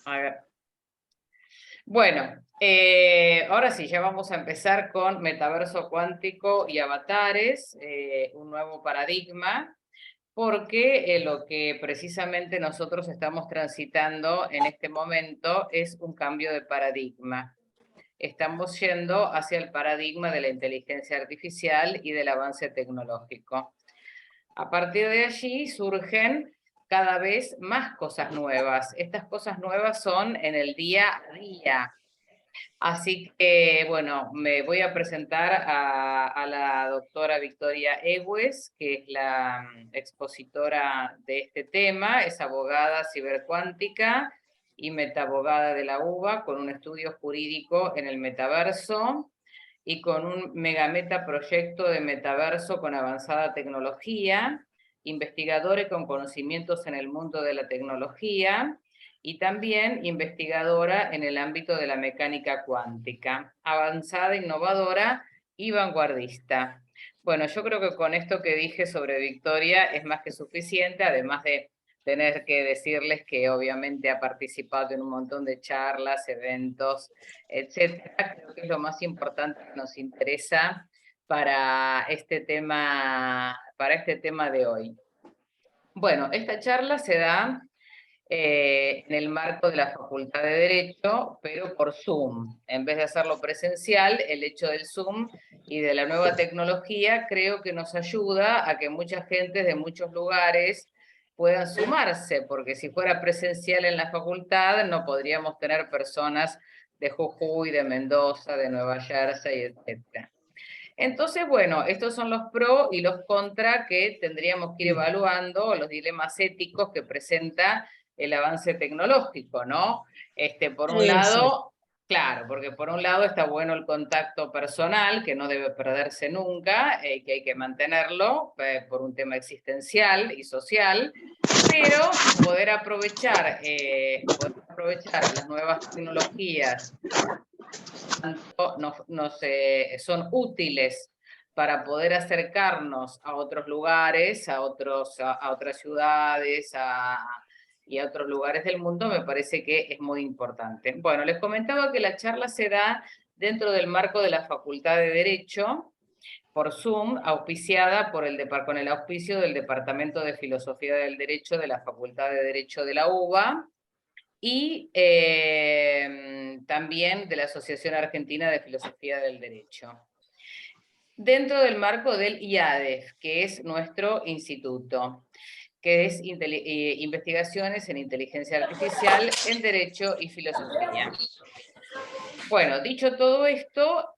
A ver. Bueno, ahora sí, ya vamos a empezar con metaverso cuántico y avatares, un nuevo paradigma, porque lo que precisamente nosotros estamos transitando en este momento es un cambio de paradigma. Estamos yendo hacia el paradigma de la inteligencia artificial y del avance tecnológico. A partir de allí surgen cada vez más cosas nuevas. Estas cosas nuevas son en el día a día. Así que, bueno, me voy a presentar a la doctora Victoria Egues, que es la expositora de este tema, es abogada cibercuántica y metabogada de la UBA, con un estudio jurídico en el metaverso y con un megameta proyecto de metaverso con avanzada tecnología, investigadora con conocimientos en el mundo de la tecnología, y también investigadora en el ámbito de la mecánica cuántica, avanzada, innovadora y vanguardista. Bueno, yo creo que con esto que dije sobre Victoria es más que suficiente, además de tener que decirles que obviamente ha participado en un montón de charlas, eventos, etcétera. Creo que es lo más importante que nos interesa para este tema de hoy. Bueno, esta charla se da en el marco de la Facultad de Derecho, pero por Zoom. En vez de hacerlo presencial, el hecho del Zoom y de la nueva tecnología creo que nos ayuda a que mucha gente de muchos lugares puedan sumarse, porque si fuera presencial en la facultad no podríamos tener personas de Jujuy, de Mendoza, de Nueva Jersey, etc. Entonces, bueno, estos son los pros y los contra que tendríamos que ir evaluando, los dilemas éticos que presenta el avance tecnológico, ¿no? Por un Exacto. lado, claro, porque por un lado está bueno el contacto personal, que no debe perderse nunca, que hay que mantenerlo por un tema existencial y social, pero poder aprovechar las nuevas tecnologías son útiles para poder acercarnos a otros lugares, a otras ciudades y a otros lugares del mundo, me parece que es muy importante. Bueno, les comentaba que la charla se da dentro del marco de la Facultad de Derecho, por Zoom, auspiciada con el auspicio del Departamento de Filosofía del Derecho de la Facultad de Derecho de la UBA, y también de la Asociación Argentina de Filosofía del Derecho. Dentro del marco del IADEF, que es nuestro instituto, que es Investigaciones en Inteligencia Artificial en Derecho y Filosofía. Bueno, dicho todo esto,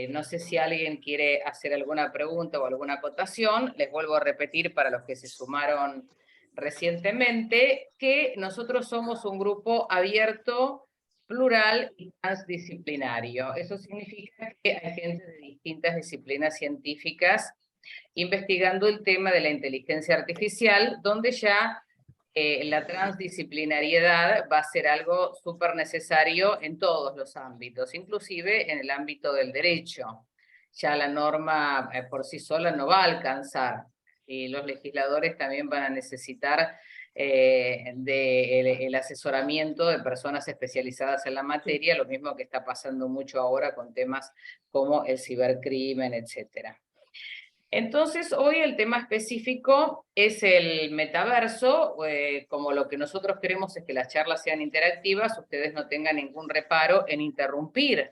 no sé si alguien quiere hacer alguna pregunta o alguna acotación. Les vuelvo a repetir para los que se sumaron recientemente que nosotros somos un grupo abierto, plural y transdisciplinario. Eso significa que hay gente de distintas disciplinas científicas investigando el tema de la inteligencia artificial, donde ya la transdisciplinariedad va a ser algo súper necesario en todos los ámbitos, inclusive en el ámbito del derecho. Ya la norma por sí sola no va a alcanzar y los legisladores también van a necesitar el asesoramiento de personas especializadas en la materia, lo mismo que está pasando mucho ahora con temas como el cibercrimen, etcétera. Entonces, hoy el tema específico es el metaverso. Como lo que nosotros queremos es que las charlas sean interactivas, ustedes no tengan ningún reparo en interrumpir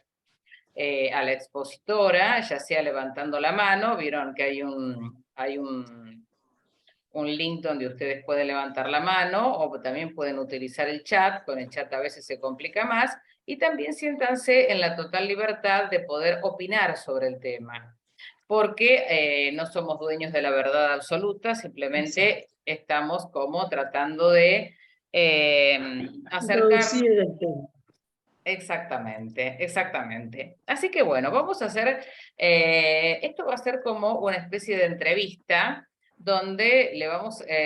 a la expositora, ya sea levantando la mano. Vieron que hay un link donde ustedes pueden levantar la mano, o también pueden utilizar el chat. Con el chat a veces se complica más. Y también siéntanse en la total libertad de poder opinar sobre el tema, porque no somos dueños de la verdad absoluta, simplemente estamos como tratando de acercarnos. Introducir el tema. Exactamente, exactamente. Así que bueno, vamos a hacer, esto va a ser como una especie de entrevista donde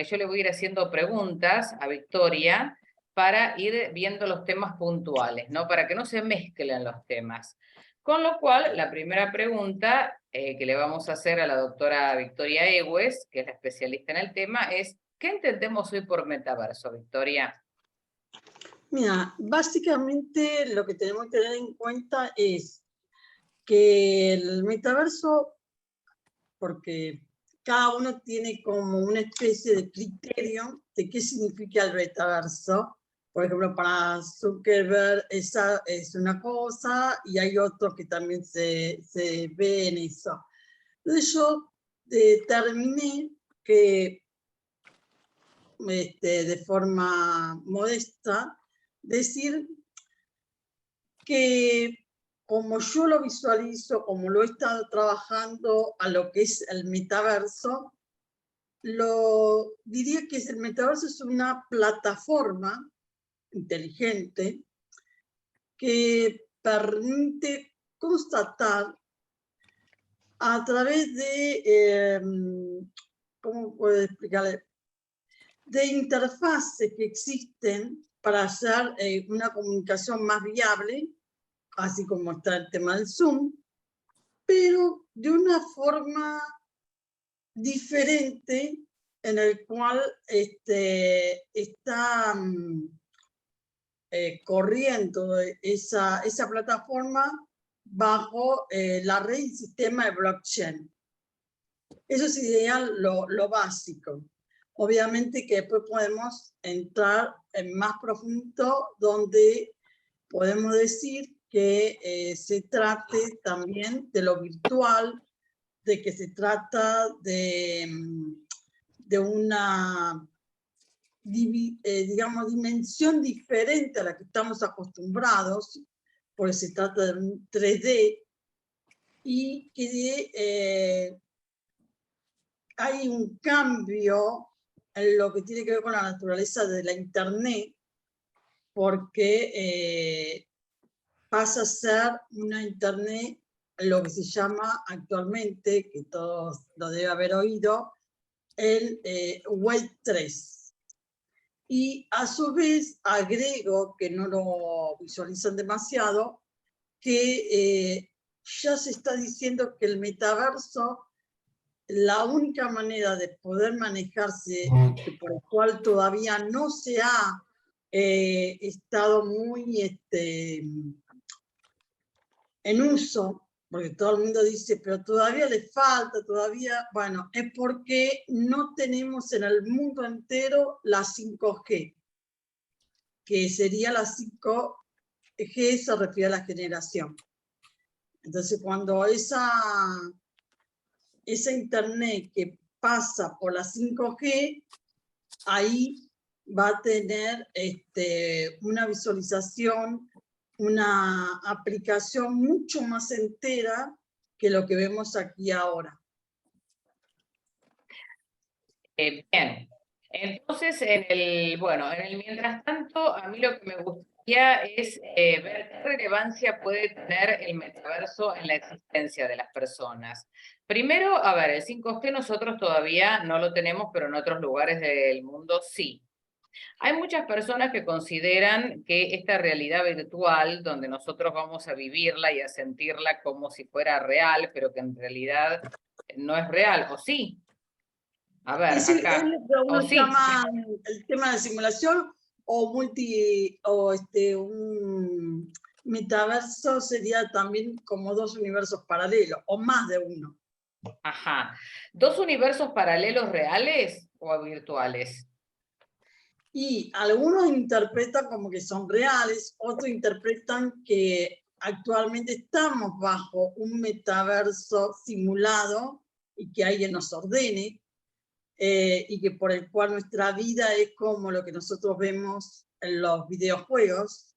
yo le voy a ir haciendo preguntas a Victoria para ir viendo los temas puntuales, ¿no? Para que no se mezclen los temas. Con lo cual, la primera pregunta que le vamos a hacer a la doctora Victoria Egues, que es la especialista en el tema, es: ¿qué entendemos hoy por metaverso, Victoria? Mira, básicamente lo que tenemos que tener en cuenta es que el metaverso, porque cada uno tiene como una especie de criterio de qué significa el metaverso. Por ejemplo, para Zuckerberg esa es una cosa y hay otros que también se ve en eso. Entonces yo determiné que de forma modesta decir que como yo lo visualizo, como lo he estado trabajando a lo que es el metaverso, diría que el metaverso es una plataforma inteligente que permite constatar a través de, ¿cómo puedo explicarle? De interfaces que existen para hacer una comunicación más viable, así como está el tema del Zoom, pero de una forma diferente en el cual está corriendo esa plataforma bajo la red y sistema de blockchain. Eso sería lo básico. Obviamente que después podemos entrar en más profundo donde podemos decir que se trate también de lo virtual, de que se trata de una, digamos, dimensión diferente a la que estamos acostumbrados, porque se trata de un 3D, y que hay un cambio en lo que tiene que ver con la naturaleza de la Internet, porque pasa a ser una Internet, lo que se llama actualmente, que todos lo deben haber oído, el Web 3. Y a su vez agrego, que no lo visualizan demasiado, que ya se está diciendo que el metaverso, la única manera de poder manejarse, por el cual todavía no se ha estado muy en uso, porque todo el mundo dice, pero todavía le falta, todavía, bueno, es porque no tenemos en el mundo entero la 5G, que sería la 5G, se refiere a la generación. Entonces, cuando esa internet que pasa por la 5G, ahí va a tener una visualización, una aplicación mucho más entera que lo que vemos aquí ahora. Bien, entonces en el mientras tanto, a mí lo que me gustaría es ver qué relevancia puede tener el metaverso en la existencia de las personas. Primero, a ver, el 5G nosotros todavía no lo tenemos, pero en otros lugares del mundo sí. Hay muchas personas que consideran que esta realidad virtual, donde nosotros vamos a vivirla y a sentirla como si fuera real, pero que en realidad no es real, ¿o sí? A ver, Es decir, acá. es lo que ¿O uno sí? llama el tema de simulación o un metaverso sería también como dos universos paralelos o más de uno. Ajá. ¿Dos universos paralelos reales o virtuales? Y algunos interpretan como que son reales, otros interpretan que actualmente estamos bajo un metaverso simulado y que alguien nos ordene, y que por el cual nuestra vida es como lo que nosotros vemos en los videojuegos.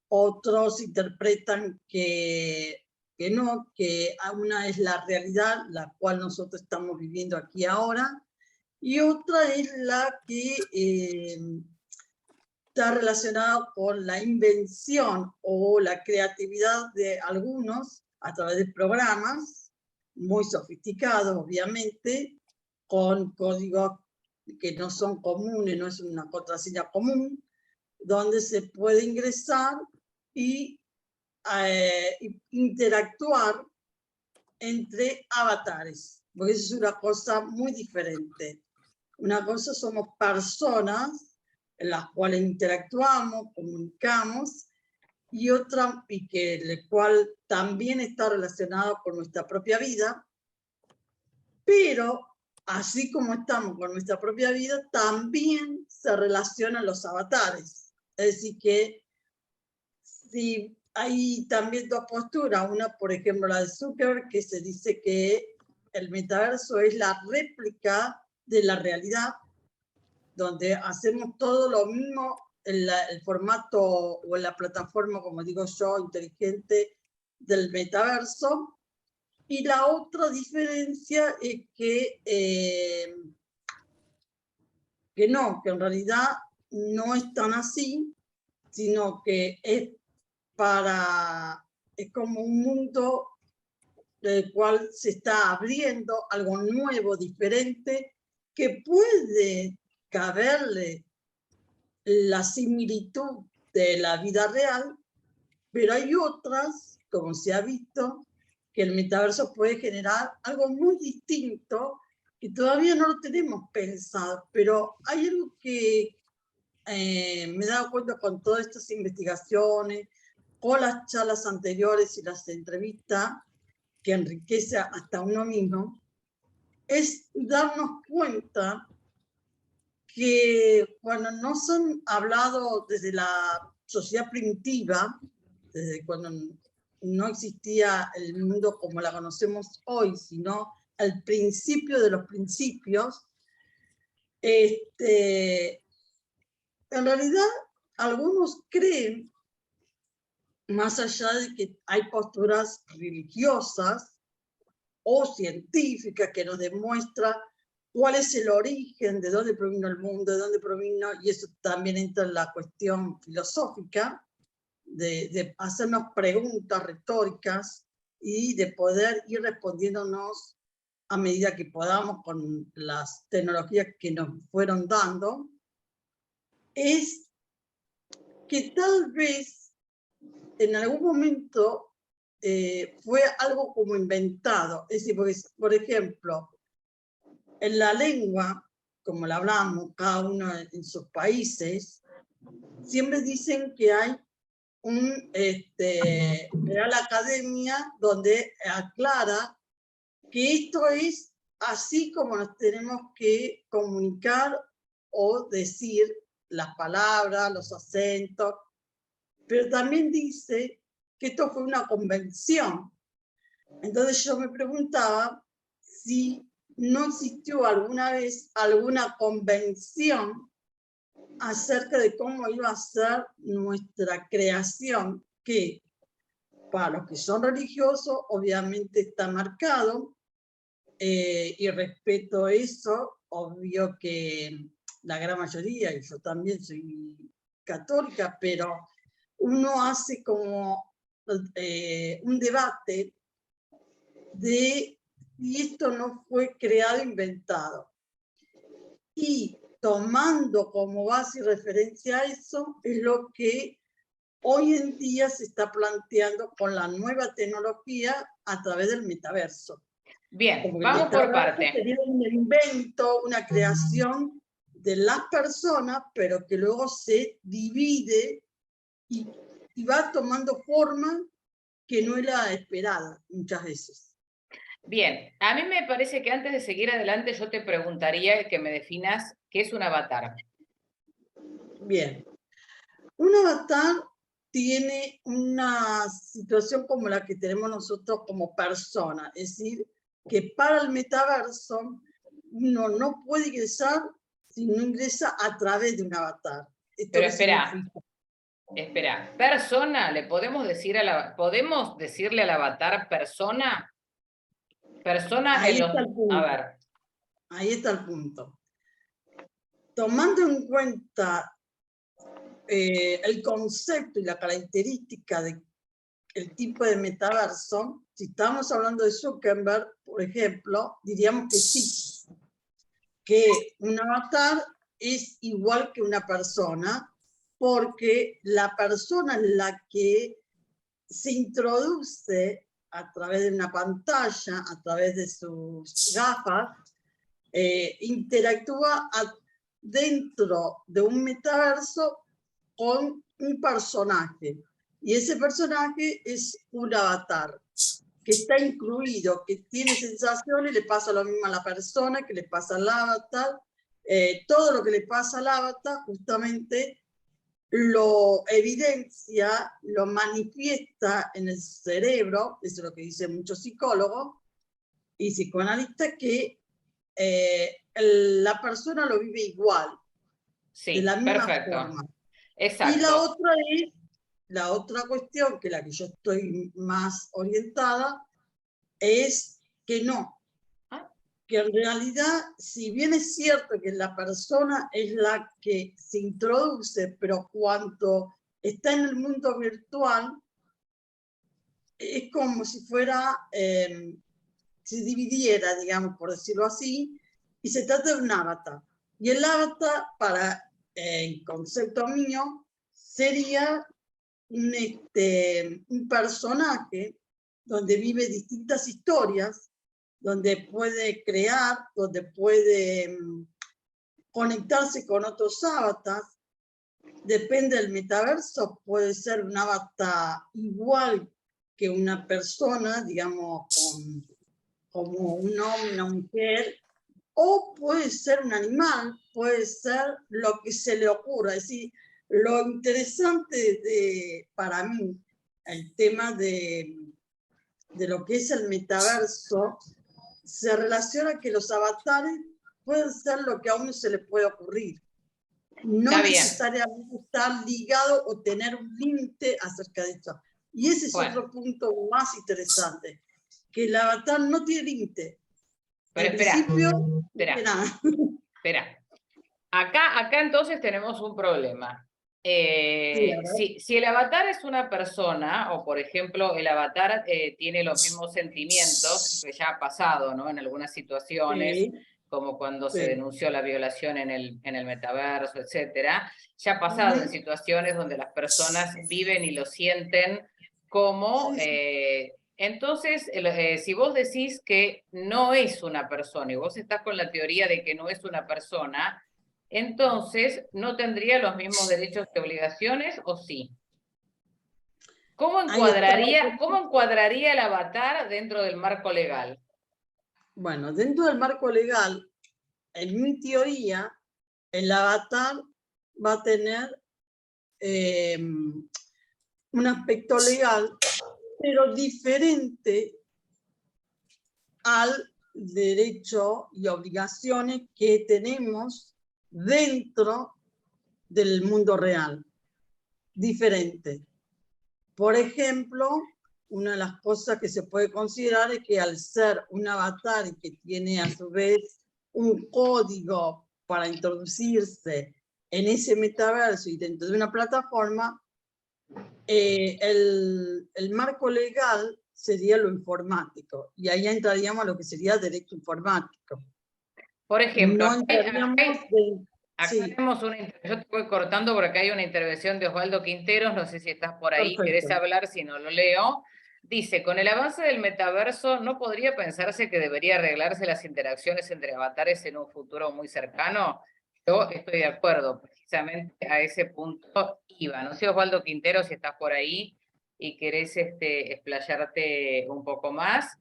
Otros interpretan que no, que una es la realidad, la cual nosotros estamos viviendo aquí ahora, y otra es la que está relacionada con la invención o la creatividad de algunos a través de programas muy sofisticados, obviamente, con códigos que no son comunes, no es una contraseña común, donde se puede ingresar y interactuar entre avatares, porque eso es una cosa muy diferente. Una cosa somos personas en las cuales interactuamos, comunicamos, y otra, y que el cual también está relacionado con nuestra propia vida, pero así como estamos con nuestra propia vida, también se relacionan los avatares. Es decir, que si hay también dos posturas, una por ejemplo la de Zuckerberg, que se dice que el metaverso es la réplica de la realidad, donde hacemos todo lo mismo en el formato o en la plataforma, como digo yo, inteligente del metaverso. Y la otra diferencia es que no, que en realidad no es tan así, sino que es como un mundo del cual se está abriendo algo nuevo, diferente, que puede caberle la similitud de la vida real, pero hay otras, como se ha visto, que el metaverso puede generar algo muy distinto y todavía no lo tenemos pensado, pero hay algo que me he dado cuenta con todas estas investigaciones, con las charlas anteriores y las entrevistas, que enriquece hasta uno mismo, es darnos cuenta que cuando nos han hablado desde la sociedad primitiva, desde cuando no existía el mundo como la conocemos hoy, sino al principio de los principios, en realidad algunos creen, más allá de que hay posturas religiosas o científicas que nos demuestran cuál es el origen, de dónde provino el mundo, de dónde provino, y eso también entra en la cuestión filosófica, de hacernos preguntas retóricas y de poder ir respondiéndonos a medida que podamos con las tecnologías que nos fueron dando, es que tal vez en algún momento fue algo como inventado. Es decir, porque, por ejemplo, en la lengua, como la hablamos, cada uno en sus países, siempre dicen que hay un Real Academia donde aclara que esto es así como nos tenemos que comunicar o decir las palabras, los acentos, pero también dice que esto fue una convención. Entonces yo me preguntaba si no existió alguna vez alguna convención acerca de cómo iba a ser nuestra creación, que para los que son religiosos obviamente está marcado, y respeto eso, obvio que la gran mayoría, y yo también soy católica, pero uno hace como un debate de si esto no fue creado, inventado. Y tomando como base y referencia a eso, es lo que hoy en día se está planteando con la nueva tecnología a través del metaverso. Bien, Como vamos por parte. sería un invento, una creación de las personas, pero que luego se divide y va tomando forma que no era esperada muchas veces. Bien, a mí me parece que antes de seguir adelante yo te preguntaría que me definas qué es un avatar. Bien, un avatar tiene una situación como la que tenemos nosotros como persona, es decir, que para el metaverso uno no puede ingresar si no ingresa a través de un avatar. ¿Esto pero qué significa? espera, persona, ¿le podemos decir podemos decirle al avatar persona? Persona Ahí en los, está el a punto. ver. Ahí está el punto. Tomando en cuenta el concepto y la característica del tipo de metaverso, si estamos hablando de Zuckerberg, por ejemplo, diríamos que sí, que un avatar es igual que una persona, porque la persona es la que se introduce a través de una pantalla, a través de sus gafas, interactúa dentro de un metaverso con un personaje. Y ese personaje es un avatar que está incluido, que tiene sensaciones, le pasa lo mismo a la persona, que le pasa al avatar. Todo lo que le pasa al avatar justamente lo evidencia, lo manifiesta en el cerebro, eso es lo que dicen muchos psicólogos y psicoanalistas, que la persona lo vive igual, de la Sí, misma perfecto. forma. Y Exacto. la otra cuestión, que la que yo estoy más orientada, es que no, Ah, que en realidad, si bien es cierto que la persona es la que se introduce, pero cuando está en el mundo virtual, es como si fuera, se dividiera, digamos, por decirlo así, y se trata de un avatar. Y el avatar, para el concepto mío, sería un personaje donde vive distintas historias, donde puede crear, donde puede conectarse con otros avatars. Depende del metaverso, puede ser un avatar igual que una persona, digamos, como un hombre, una mujer, o puede ser un animal, puede ser lo que se le ocurra. Es decir, lo interesante para mí, el tema de lo que es el metaverso, se relaciona que los avatares pueden ser lo que a uno se le puede ocurrir. No está bien. necesariamente estar ligado o tener un límite acerca de esto. Y ese es Bueno, otro punto más interesante, que el avatar no tiene límite. pero En espera, principio, no tiene espera, nada. espera. Acá entonces tenemos un problema. Sí, a ver. Si el avatar es una persona, o por ejemplo el avatar tiene los mismos sentimientos, que ya ha pasado, ¿no? En algunas situaciones, Sí, como cuando se sí. denunció la violación en el metaverso, etcétera, ya ha pasado en Ujú. situaciones donde las personas viven y lo sienten como... Sí, sí. entonces, si vos decís que no es una persona y vos estás con la teoría de que no es una persona, entonces no tendría los mismos derechos y obligaciones, ¿o sí? Ahí está. ¿Cómo encuadraría el avatar dentro del marco legal? Bueno, dentro del marco legal, en mi teoría, el avatar va a tener un aspecto legal, pero diferente al derecho y obligaciones que tenemos dentro del mundo real. Diferente. Por ejemplo, una de las cosas que se puede considerar es que al ser un avatar y que tiene a su vez un código para introducirse en ese metaverso y dentro de una plataforma, el marco legal sería lo informático y ahí entraríamos a lo que sería derecho informático. Por ejemplo, No entraríamos de... acá Sí, tenemos yo te voy cortando porque acá hay una intervención de Osvaldo Quinteros, no sé si estás por ahí, querés perfecto. hablar, si no lo leo. Dice, con el avance del metaverso, ¿no podría pensarse que debería arreglarse las interacciones entre avatares en un futuro muy cercano? Yo estoy de acuerdo, precisamente a ese punto iba. No sé, Osvaldo Quinteros, si estás por ahí y querés explayarte un poco más.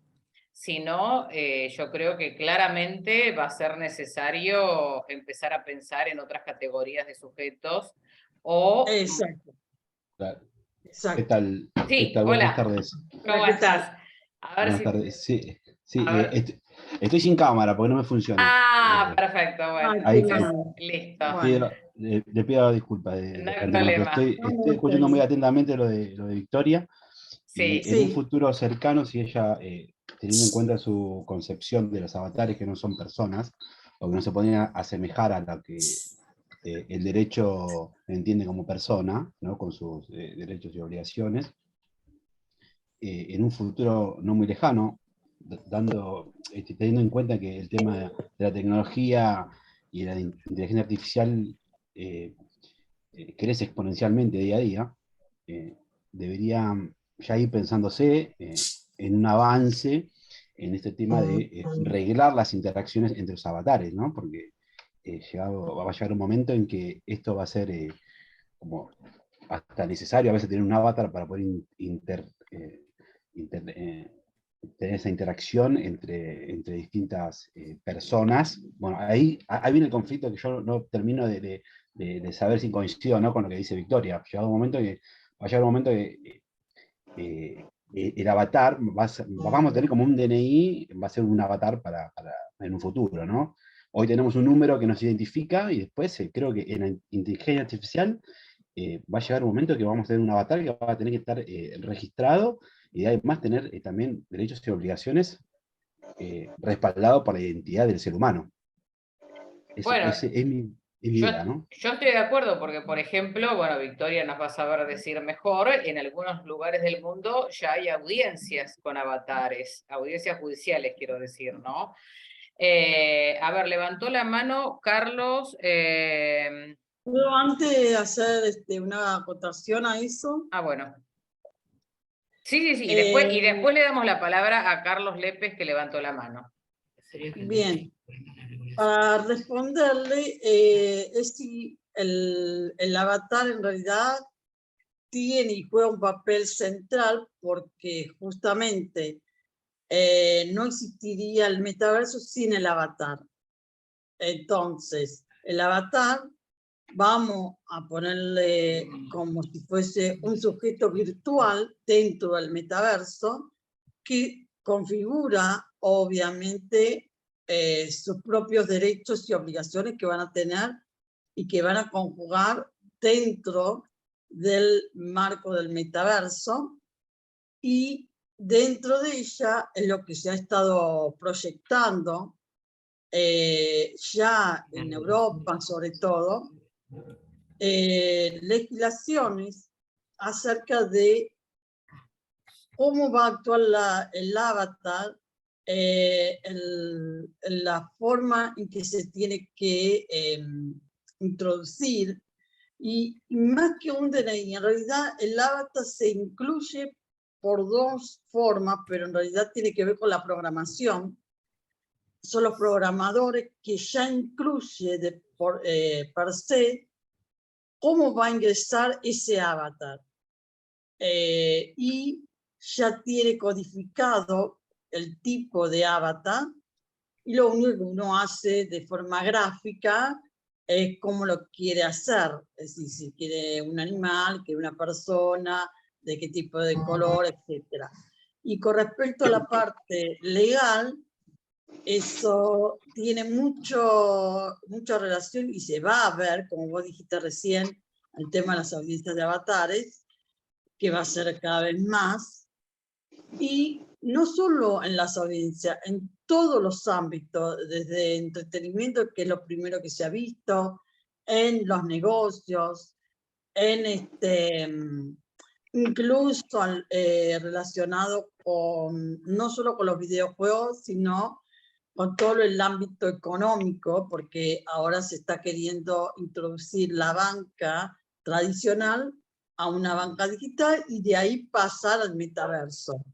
Si no, yo creo que claramente va a ser necesario empezar a pensar en otras categorías de sujetos o... Exacto, Claro. ¿Qué exacto. tal? ¿Qué Sí, tal? Buenas hola, tardes. ¿cómo Hola, ¿qué tal? estás? A ver Buenas si... tardes. Sí, sí, A ver. estoy sin cámara porque no me funciona. Ah, perfecto, bueno, Ay, qué Ahí entonces, mal. listo, Bueno, le pido disculpas no de hay antemano, pero problema. no, estoy no, está escuchando muy bien. atentamente lo de Victoria y Sí, en un Sí, futuro cercano, si ella, teniendo en cuenta su concepción de los avatares que no son personas, o que no se podrían asemejar a lo que el derecho entiende como persona, ¿no? Con sus derechos y obligaciones, en un futuro no muy lejano, teniendo en cuenta que el tema de la tecnología y la inteligencia artificial eh, crece exponencialmente día a día, eh, debería ya ir pensándose en un avance en este tema de reglar las interacciones entre los avatares, ¿no? Porque va a llegar un momento en que esto va a ser como hasta necesario a veces tener un avatar para poder tener esa interacción entre distintas personas. Bueno, ahí viene el conflicto que yo no termino de saber si coincido o no con lo que dice Victoria. Va a llegar un momento que el avatar, vamos a tener como un DNI, va a ser un avatar en un futuro, ¿no? Hoy tenemos un número que nos identifica y después creo que en la inteligencia artificial va a llegar un momento que vamos a tener un avatar que va a tener que estar registrado y además tener también derechos y obligaciones respaldados por la identidad del ser humano. Bueno, Ese es mi idea, ¿no? yo estoy de acuerdo porque, por ejemplo, bueno, Victoria nos va a saber decir mejor, en algunos lugares del mundo ya hay audiencias con avatares, audiencias judiciales, quiero decir, ¿no? A ver, levantó la mano Carlos. Pero antes de hacer una acotación a eso, Bueno. Sí. Y eh, después le damos la palabra a Carlos Lépez, que levantó la mano. bien, para responderle, es si el avatar en realidad tiene y juega un papel central porque justamente no existiría el metaverso sin el avatar. Entonces, el avatar vamos a ponerle como si fuese un sujeto virtual dentro del metaverso que configura obviamente sus propios derechos y obligaciones que van a tener y que van a conjugar dentro del marco del metaverso, y dentro de ella es lo que se ha estado proyectando ya en Europa sobre todo, legislaciones acerca de cómo va a actuar el avatar, la forma en que se tiene que introducir, y más que un DNI, en realidad el avatar se incluye por dos formas, pero en realidad tiene que ver con la programación. Son los programadores que ya incluye per se cómo va a ingresar ese avatar. Y ya tiene codificado el tipo de avatar, y lo único que uno hace de forma gráfica es cómo lo quiere hacer. Es decir, si quiere un animal, quiere una persona, de qué tipo de color, etc. Y con respecto a la parte legal, eso tiene mucha relación y se va a ver, como vos dijiste recién, el tema de las audiencias de avatares, que va a ser cada vez más. Y no solo en las audiencias, en todos los ámbitos, desde entretenimiento, que es lo primero que se ha visto, en los negocios, en incluso relacionado con, no solo con los videojuegos, sino con todo el ámbito económico, porque ahora se está queriendo introducir la banca tradicional a una banca digital y de ahí pasar al metaverso.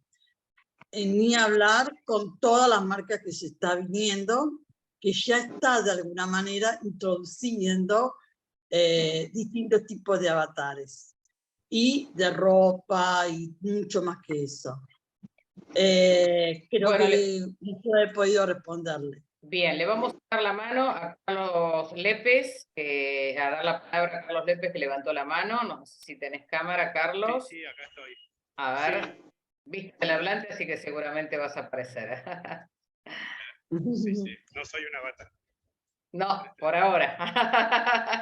Ni hablar con todas las marcas que se está viniendo, que ya está de alguna manera introduciendo distintos tipos de avatares y de ropa y mucho más que eso. Creo que yo he podido responderle. Bien, le vamos a dar la mano a Carlos Lépez, a dar la palabra a Carlos Lépez, que levantó la mano. No sé si tenés cámara, Carlos. Sí, acá estoy. A ver, viste el hablante, así que seguramente vas a aparecer. Sí, no soy una bata. No, por ahora.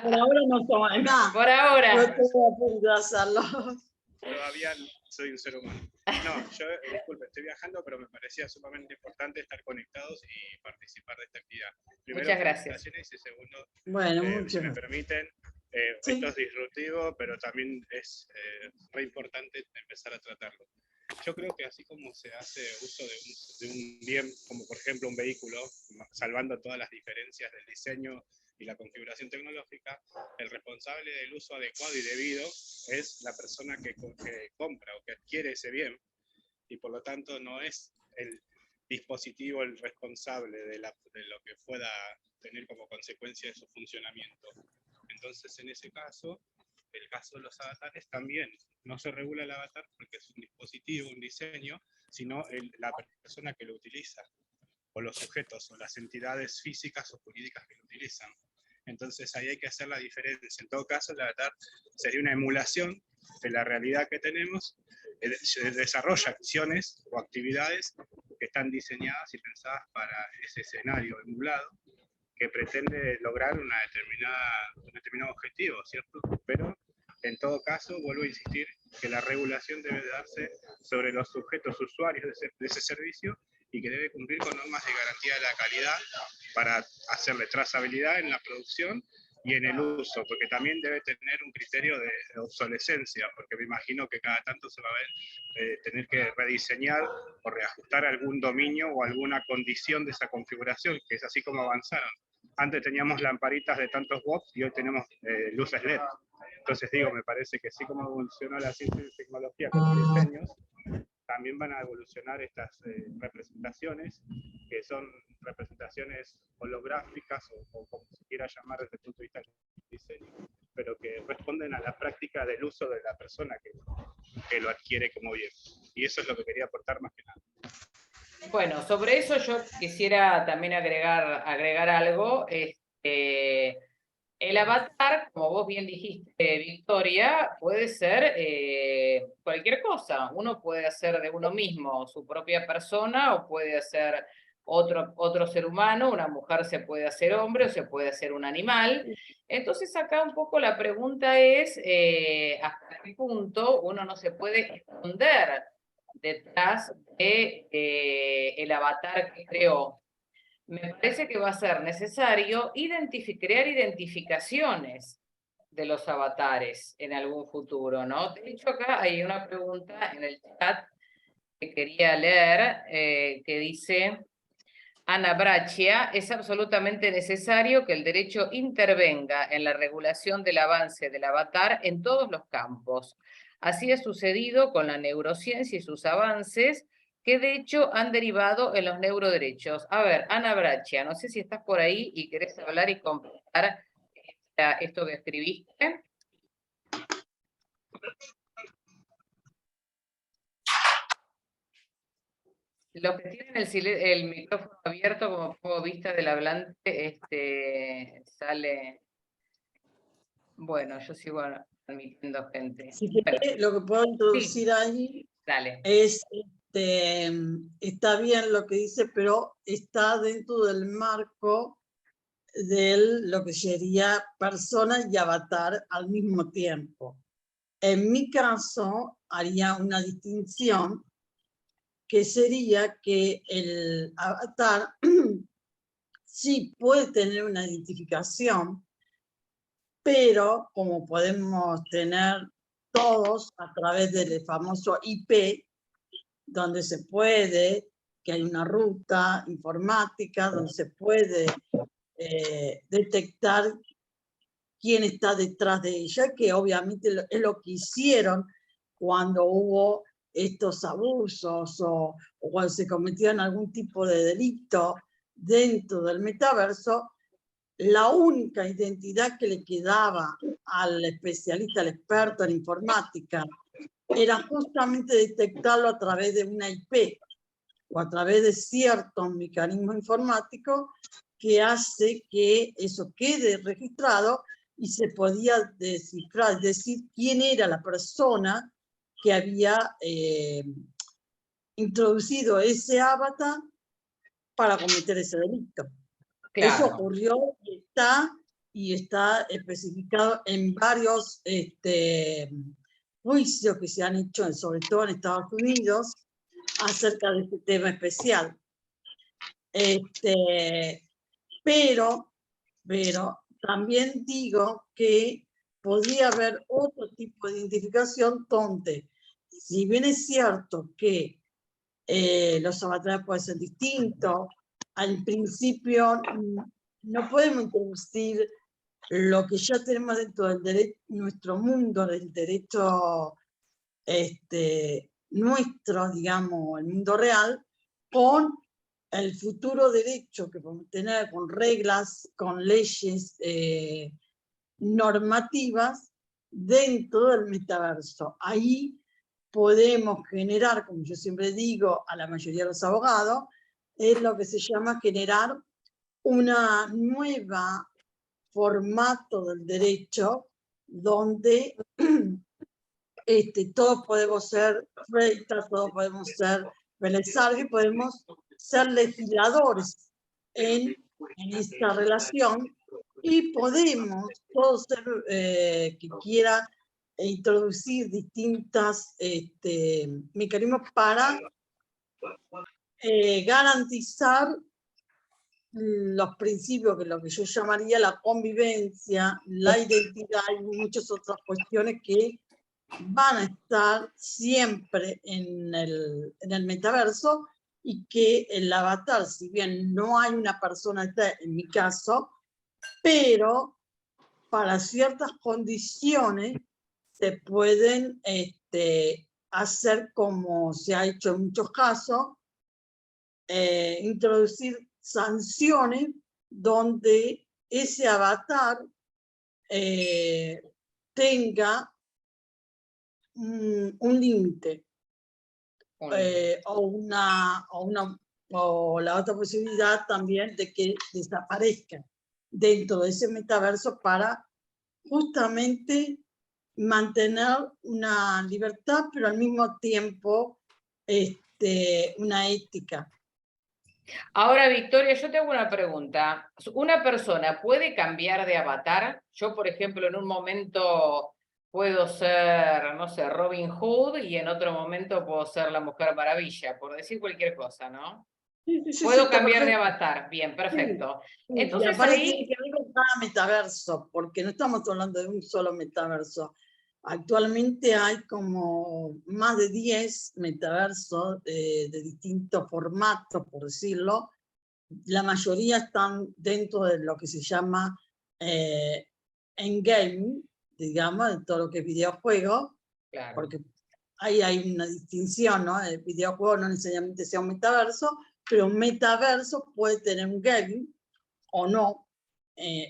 Por ahora no somos nada. Por ahora. No estoy a punto de hacerlo. Todavía soy un ser humano. No, yo, disculpe, estoy viajando, pero me parecía sumamente importante estar conectados y participar de esta actividad. Primero, muchas gracias. Y segundo, bueno, si me permiten, sí. Esto es disruptivo, pero también es re importante empezar a tratarlo. Yo creo que así como se hace uso de un bien, como por ejemplo un vehículo, salvando todas las diferencias del diseño y la configuración tecnológica, el responsable del uso adecuado y debido es la persona que compra o que adquiere ese bien, y por lo tanto no es el dispositivo el responsable de lo que pueda tener como consecuencia de su funcionamiento. Entonces, en ese caso, el caso de los avatares también no se regula el avatar porque es un dispositivo, un diseño, sino la persona que lo utiliza, o los sujetos, o las entidades físicas o jurídicas que lo utilizan. Entonces ahí hay que hacer la diferencia. En todo caso, el avatar sería una emulación de la realidad que tenemos, desarrolla acciones o actividades que están diseñadas y pensadas para ese escenario emulado, que pretende lograr un determinado objetivo, ¿cierto? Pero en todo caso, vuelvo a insistir que la regulación debe darse sobre los sujetos usuarios de ese servicio y que debe cumplir con normas de garantía de la calidad para hacerle trazabilidad en la producción y en el uso, porque también debe tener un criterio de obsolescencia, porque me imagino que cada tanto se va a tener que rediseñar o reajustar algún dominio o alguna condición de esa configuración, que es así como avanzaron. Antes teníamos lamparitas de tantos watts y hoy tenemos luces LED. Entonces digo, me parece que así como evolucionó la ciencia y tecnología con los diseños, también van a evolucionar estas representaciones, que son representaciones holográficas o como se quiera llamar desde el punto de vista del diseño, pero que responden a la práctica del uso de la persona que lo adquiere como bien. Y eso es lo que quería aportar más que nada. Bueno, sobre eso yo quisiera también agregar algo. El avatar, como vos bien dijiste, Victoria, puede ser cualquier cosa. Uno puede hacer de uno mismo su propia persona o puede hacer otro ser humano, una mujer se puede hacer hombre o se puede hacer un animal. Entonces acá un poco la pregunta es hasta qué punto uno no se puede esconder detrás de el avatar que creó. Me parece que va a ser necesario crear identificaciones de los avatares en algún futuro, ¿no? De hecho, acá hay una pregunta en el chat que quería leer, que dice, Ana Brachia, es absolutamente necesario que el derecho intervenga en la regulación del avance del avatar en todos los campos. Así ha sucedido con la neurociencia y sus avances, que de hecho han derivado en los neuroderechos. A ver, Ana Brachia, no sé si estás por ahí y querés hablar y completar esto que escribiste. Los que tienen el micrófono abierto como pongo vista del hablante, sale... Bueno, yo sigo admitiendo gente. Si querés, lo que puedo introducir ahí Dale. es, está bien lo que dice, pero está dentro del marco de lo que sería persona y avatar al mismo tiempo. En mi caso, haría una distinción que sería que el avatar sí puede tener una identificación, pero como podemos tener todos a través del famoso IP, donde se puede, que hay una ruta informática, donde se puede detectar quién está detrás de ella, que obviamente es lo que hicieron cuando hubo estos abusos o cuando se cometían algún tipo de delito dentro del metaverso. La única identidad que le quedaba al especialista, al experto en informática, era justamente detectarlo a través de una IP o a través de ciertos mecanismos informáticos que hace que eso quede registrado y se podía descifrar, decir quién era la persona que había introducido ese avatar para cometer ese delito. Claro. Eso ocurrió y está especificado en varios juicios que se han hecho, sobre todo en Estados Unidos, acerca de este tema especial. Pero también digo que podría haber otro tipo de identificación donde, si bien es cierto que los avatares pueden ser distintos, al principio no podemos introducir lo que ya tenemos dentro del derecho, nuestro mundo del derecho nuestro, digamos, el mundo real, con el futuro derecho que podemos tener con reglas, con leyes normativas dentro del metaverso. Ahí podemos generar, como yo siempre digo a la mayoría de los abogados, es lo que se llama generar una nueva formato del derecho donde todos podemos ser rectas, todos podemos ser belisario, podemos ser legisladores en esta relación y podemos todos ser, que quiera introducir distintos mecanismos para garantizar los principios, que es lo que yo llamaría la convivencia, la identidad y muchas otras cuestiones que van a estar siempre en el metaverso, y que el avatar, si bien no hay una persona en mi caso, pero para ciertas condiciones se pueden hacer, como se ha hecho en muchos casos, introducir sanciones donde ese avatar tenga un límite, o la otra posibilidad también de que desaparezca dentro de ese metaverso para justamente mantener una libertad, pero al mismo tiempo una ética. Ahora, Victoria, yo te hago una pregunta. ¿Una persona puede cambiar de avatar? Yo, por ejemplo, en un momento puedo ser, no sé, Robin Hood, y en otro momento puedo ser la Mujer Maravilla, por decir cualquier cosa, ¿no? Sí, Puedo está cambiar de perfecto. avatar. Bien, perfecto. Sí, y Entonces aparte tiene ahí... que ver con cada metaverso, porque no estamos hablando de un solo metaverso. Actualmente hay como más de 10 metaversos de distintos formatos, por decirlo. La mayoría están dentro de lo que se llama endgame, digamos, de todo lo que es videojuego, Claro. porque ahí hay una distinción, ¿no? El videojuego no necesariamente sea un metaverso, pero un metaverso puede tener un game o no.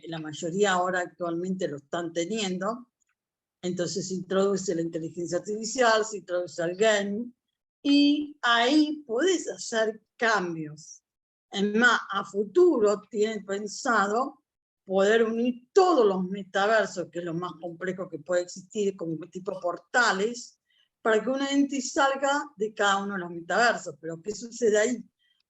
La mayoría ahora actualmente lo están teniendo. Entonces se introduce la inteligencia artificial, se introduce el game, y ahí podés hacer cambios. Es más, a futuro tienen pensado poder unir todos los metaversos, que es lo más complejo que puede existir, como tipo portales, para que una ente salga de cada uno de los metaversos. Pero ¿qué sucede ahí?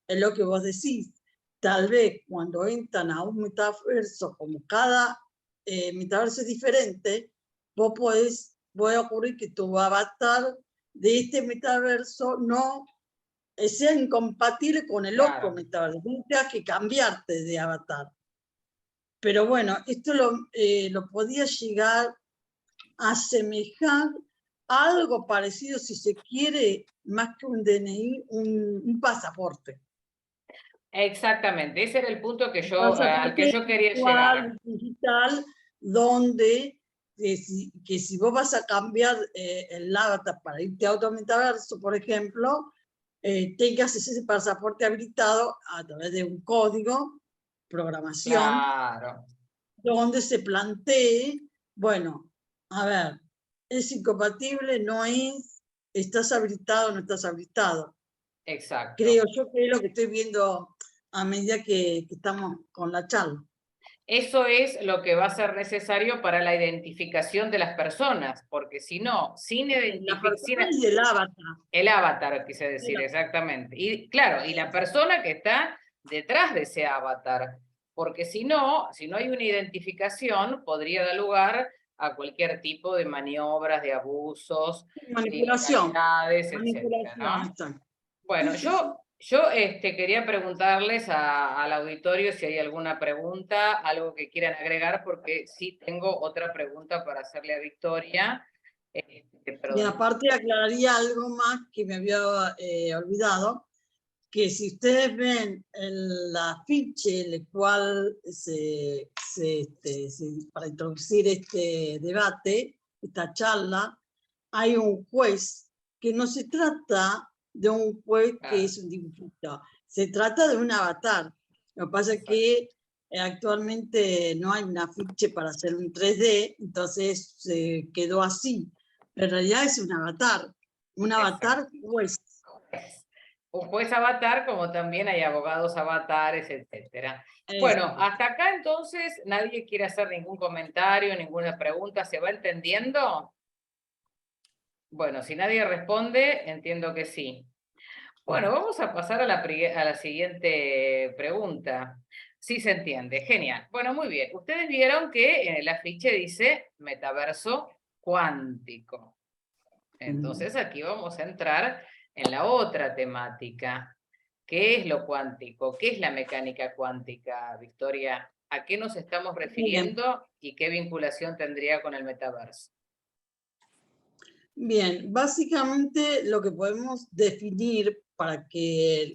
Es lo que vos decís. Tal vez cuando entran a un metaverso, como cada metaverso es diferente, vos puede ocurrir que tu avatar de este metaverso no sea incompatible con el otro metaverso, tengas que cambiarte de avatar. Pero bueno, esto lo podía llegar a asemejar a algo parecido, si se quiere, más que un DNI, un pasaporte. Exactamente, ese era el punto que al que yo quería Virtual, llegar. digital, donde que si vos vas a cambiar el avatar para irte a otro metaverso, por ejemplo, tengas ese pasaporte habilitado a través de un código, programación, Claro. donde se plantee, bueno, a ver, ¿es incompatible? ¿No es? ¿Estás habilitado o no estás habilitado? Exacto. Creo yo que es lo que estoy viendo a medida que estamos con la charla. Eso es lo que va a ser necesario para la identificación de las personas, porque si no, sin identificación... Y el avatar. El avatar, quise decir, exactamente. Y claro, y la persona que está detrás de ese avatar, porque si no hay una identificación, podría dar lugar a cualquier tipo de maniobras, de abusos, de ilegalidades, etcétera, ¿no? Bueno, yo quería preguntarles al auditorio si hay alguna pregunta, algo que quieran agregar, porque sí tengo otra pregunta para hacerle a Victoria. Y aparte aclararía algo más que me había olvidado, que si ustedes ven el afiche en el cual para introducir este debate, esta charla, hay un juez, que no se trata de un juez que Claro. es un dibujito. Se trata de un avatar. Lo que pasa es que actualmente no hay un afiche para hacer un 3D, entonces se quedó así. Pero en realidad es un avatar juez. Un juez avatar, como también hay abogados avatares, etcétera. Bueno, hasta acá entonces nadie quiere hacer ningún comentario, ninguna pregunta, ¿se va entendiendo? Bueno, si nadie responde, entiendo que sí. Bueno, vamos a pasar a la siguiente pregunta. Sí se entiende, genial. Bueno, muy bien. Ustedes vieron que en el afiche dice metaverso cuántico. Entonces aquí vamos a entrar en la otra temática. ¿Qué es lo cuántico? ¿Qué es la mecánica cuántica, Victoria? ¿A qué nos estamos refiriendo y qué vinculación tendría con el metaverso? Bien, básicamente lo que podemos definir para que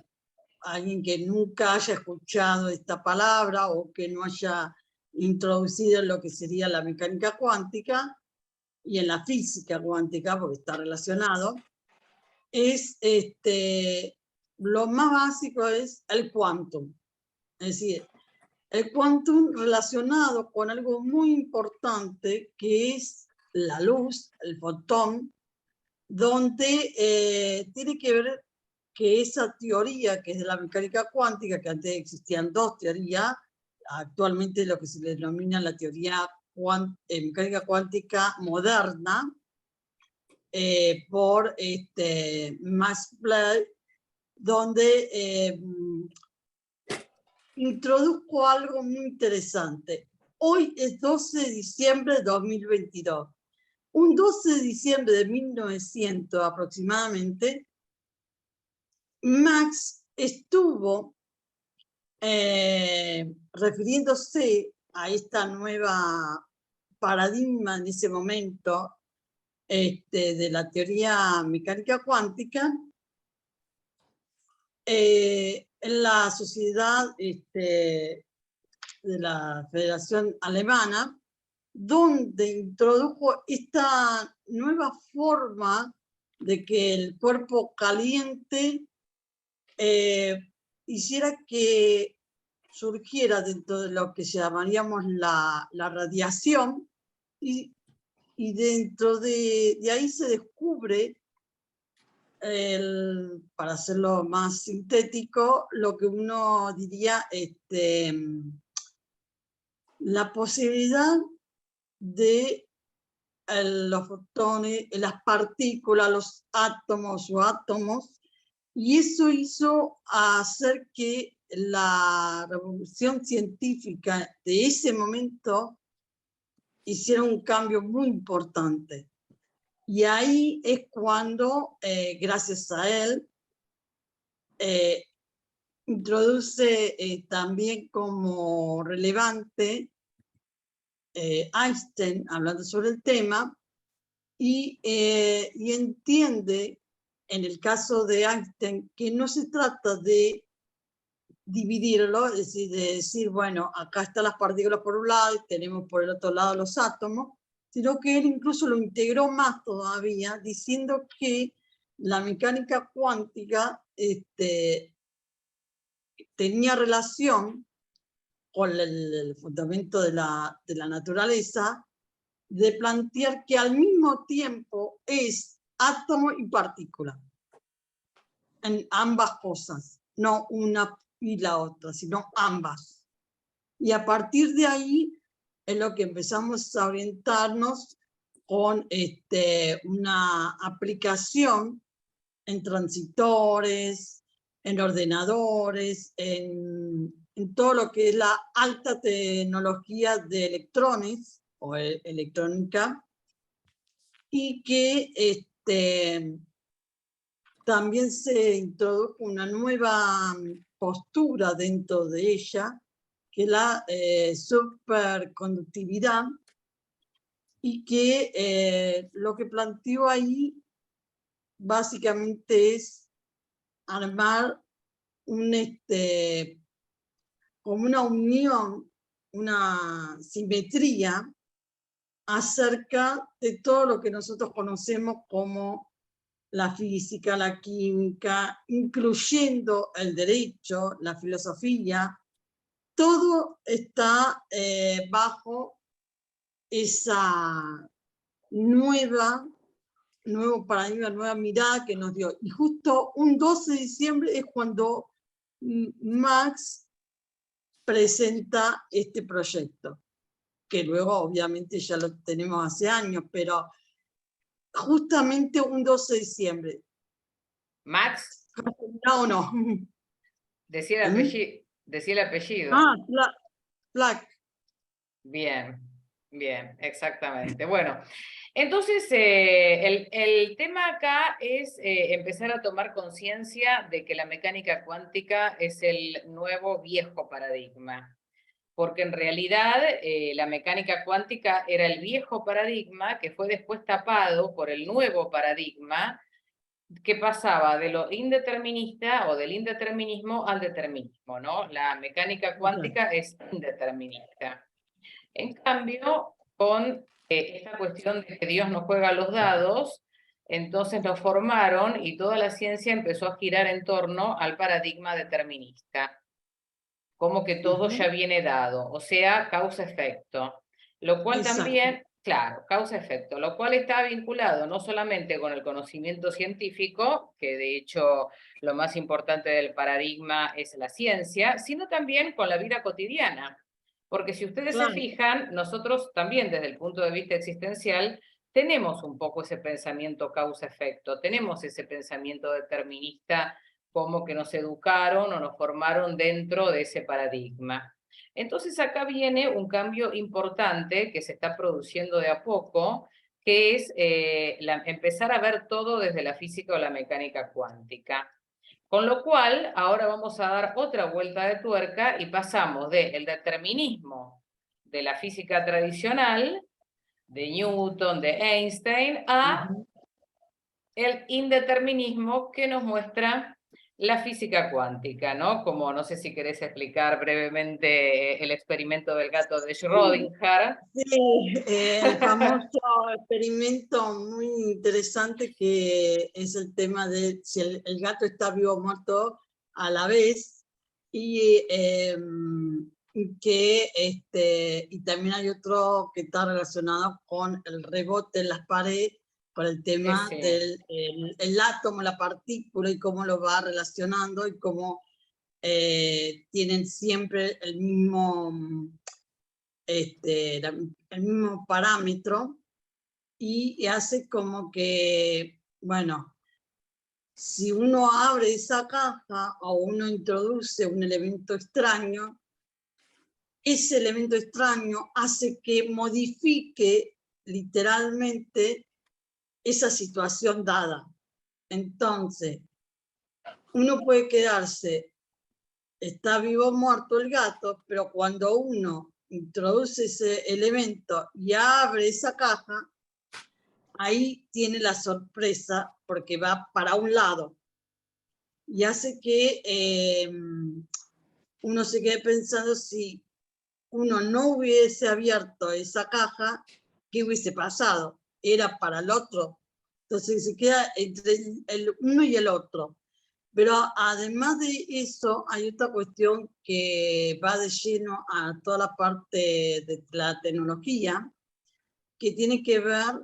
alguien que nunca haya escuchado esta palabra o que no haya introducido en lo que sería la mecánica cuántica y en la física cuántica, porque está relacionado, es lo más básico es el quantum. Es decir, el quantum relacionado con algo muy importante que es la luz, el fotón, donde tiene que ver que esa teoría que es de la mecánica cuántica, que antes existían dos teorías, actualmente lo que se denomina la teoría mecánica cuántica moderna, por Max Planck, donde introduzco algo muy interesante. Hoy es 12 de diciembre de 2022. Un 12 de diciembre de 1900 aproximadamente, Max estuvo refiriéndose a esta nueva paradigma en ese momento de la teoría mecánica cuántica en la sociedad de la Federación Alemana, donde introdujo esta nueva forma de que el cuerpo caliente hiciera que surgiera dentro de lo que llamaríamos la radiación y dentro de ahí se descubre, para hacerlo más sintético, lo que uno diría la posibilidad de los fotones, las partículas, los átomos o átomos, y eso hizo hacer que la revolución científica de ese momento hiciera un cambio muy importante. Y ahí es cuando, gracias a él, introduce también como relevante Einstein, hablando sobre el tema, y entiende, en el caso de Einstein, que no se trata de dividirlo, es decir, de decir, bueno, acá están las partículas por un lado y tenemos por el otro lado los átomos, sino que él incluso lo integró más todavía, diciendo que la mecánica cuántica tenía relación con el fundamento de la naturaleza, de plantear que al mismo tiempo es átomo y partícula, en ambas cosas, no una y la otra, sino ambas. Y a partir de ahí es lo que empezamos a orientarnos con una aplicación en transitores, en ordenadores, en todo lo que es la alta tecnología de electrones o electrónica, y que también se introdujo una nueva postura dentro de ella, que es la superconductividad, y que lo que planteó ahí básicamente es armar como una unión, una simetría acerca de todo lo que nosotros conocemos como la física, la química, incluyendo el derecho, la filosofía, todo está bajo esa nuevo paradigma, nueva mirada que nos dio. Y justo un 12 de diciembre es cuando Max presenta este proyecto, que luego obviamente ya lo tenemos hace años, pero justamente un 12 de diciembre. Max, ¿No o no? decía el apellido. Decía el apellido. Ah, Black. Bien, bien, exactamente. Bueno, entonces el tema acá es empezar a tomar conciencia de que la mecánica cuántica es el nuevo viejo paradigma, porque en realidad la mecánica cuántica era el viejo paradigma que fue después tapado por el nuevo paradigma que pasaba de lo indeterminista o del indeterminismo al determinismo, ¿no? La mecánica cuántica es indeterminista. En cambio, con esta cuestión de que Dios no juega los dados, entonces lo formaron y toda la ciencia empezó a girar en torno al paradigma determinista, como que todo ya viene dado, o sea, causa-efecto, lo cual también, claro, causa-efecto, lo cual está vinculado no solamente con el conocimiento científico, que de hecho lo más importante del paradigma es la ciencia, sino también con la vida cotidiana. Porque si ustedes se fijan, nosotros también desde el punto de vista existencial tenemos un poco ese pensamiento causa-efecto, tenemos ese pensamiento determinista como que nos educaron o nos formaron dentro de ese paradigma. Entonces acá viene un cambio importante que se está produciendo de a poco, que es empezar a ver todo desde la física o la mecánica cuántica. Con lo cual, ahora vamos a dar otra vuelta de tuerca y pasamos del determinismo de la física tradicional, de Newton, de Einstein, a el indeterminismo que nos muestra la física cuántica, ¿no? Como no sé si querés explicar brevemente el experimento del gato de Schrödinger. Sí, el famoso experimento muy interesante que es el tema de si el gato está vivo o muerto a la vez, y y también hay otro que está relacionado con el rebote en las paredes, por el tema del el átomo, la partícula y cómo lo va relacionando y cómo tienen siempre el mismo el mismo parámetro, y hace como que, bueno, si uno abre esa caja o uno introduce un elemento extraño, ese elemento extraño hace que modifique literalmente esa situación dada. Entonces, uno puede quedarse, está vivo o muerto el gato, pero cuando uno introduce ese elemento y abre esa caja, ahí tiene la sorpresa porque va para un lado y hace que uno se quede pensando, si uno no hubiese abierto esa caja, ¿qué hubiese pasado? Era para el otro. Entonces se queda entre el uno y el otro. Pero además de eso, hay otra cuestión que va de lleno a toda la parte de la tecnología, que tiene que ver,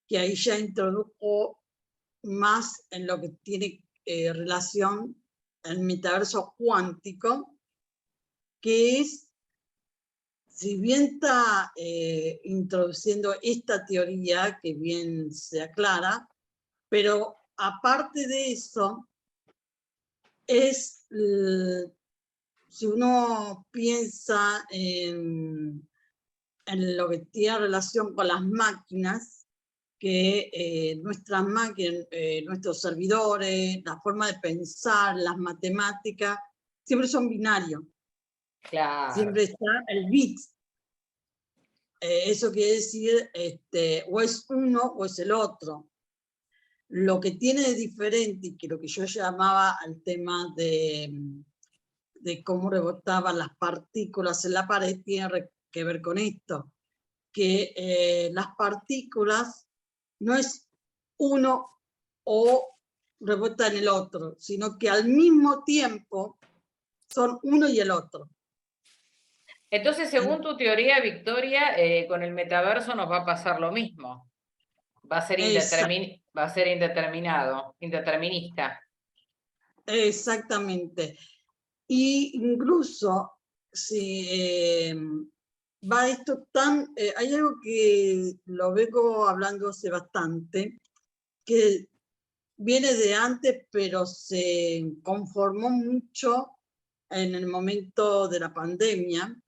que ahí ya introdujo más en lo que tiene relación el metaverso cuántico, que es, si bien está introduciendo esta teoría que bien se aclara, pero aparte de eso, es, si uno piensa en lo que tiene relación con las máquinas, que nuestras máquinas, nuestros servidores, la forma de pensar, las matemáticas, siempre son binarios. Claro. Siempre está el bit. Eso quiere decir, o es uno o es el otro. Lo que tiene de diferente, y que lo que yo llamaba al tema de cómo rebotaban las partículas en la pared, tiene que ver con esto, que las partículas no es uno o respuesta en el otro, sino que al mismo tiempo son uno y el otro. Entonces, según tu teoría, Victoria, con el metaverso nos va a pasar lo mismo. Va a ser indeterminista. Exactamente. Y incluso si va esto tan... hay algo que lo vengo hablando hace bastante, que viene de antes, pero se conformó mucho en el momento de la pandemia,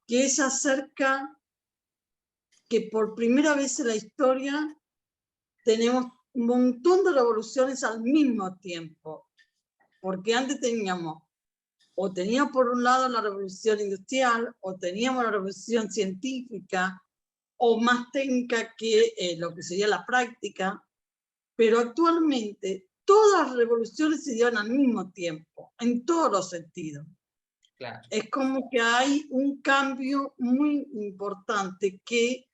que es acerca que por primera vez en la historia tenemos un montón de revoluciones al mismo tiempo, porque antes teníamos por un lado la revolución industrial, o teníamos la revolución científica, o más técnica que lo que sería la práctica, pero actualmente todas las revoluciones se dieron al mismo tiempo, en todos los sentidos. Claro. Es como que hay un cambio muy importante, que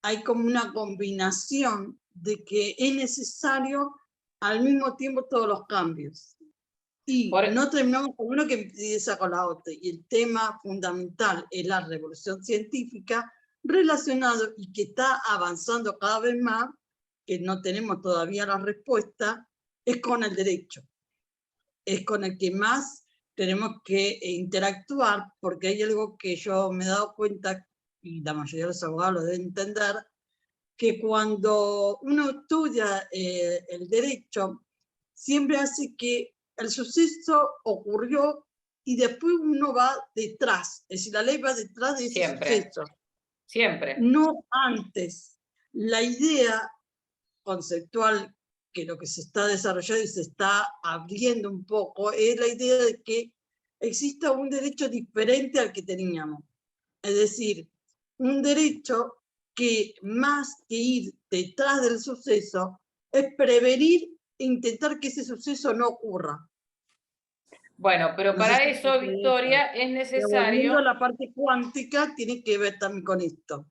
hay como una combinación de que es necesario al mismo tiempo todos los cambios. Y no terminamos con uno que empieza con la otra. Y el tema fundamental es la revolución científica relacionado y que está avanzando cada vez más, que no tenemos todavía la respuesta, es con el derecho. Es con el que más tenemos que interactuar, porque hay algo que yo me he dado cuenta, y la mayoría de los abogados lo deben entender, que cuando uno estudia el derecho, siempre hace que el suceso ocurrió y después uno va detrás, es decir, la ley va detrás de ese suceso. Siempre. No antes. La idea conceptual, que lo que se está desarrollando y se está abriendo un poco, es la idea de que exista un derecho diferente al que teníamos. Es decir, un derecho que más que ir detrás del suceso, es prevenir e intentar que ese suceso no ocurra. Bueno, pero No para sé si eso, Victoria, es necesario... Volviendo a la parte cuántica, tiene que ver también con esto.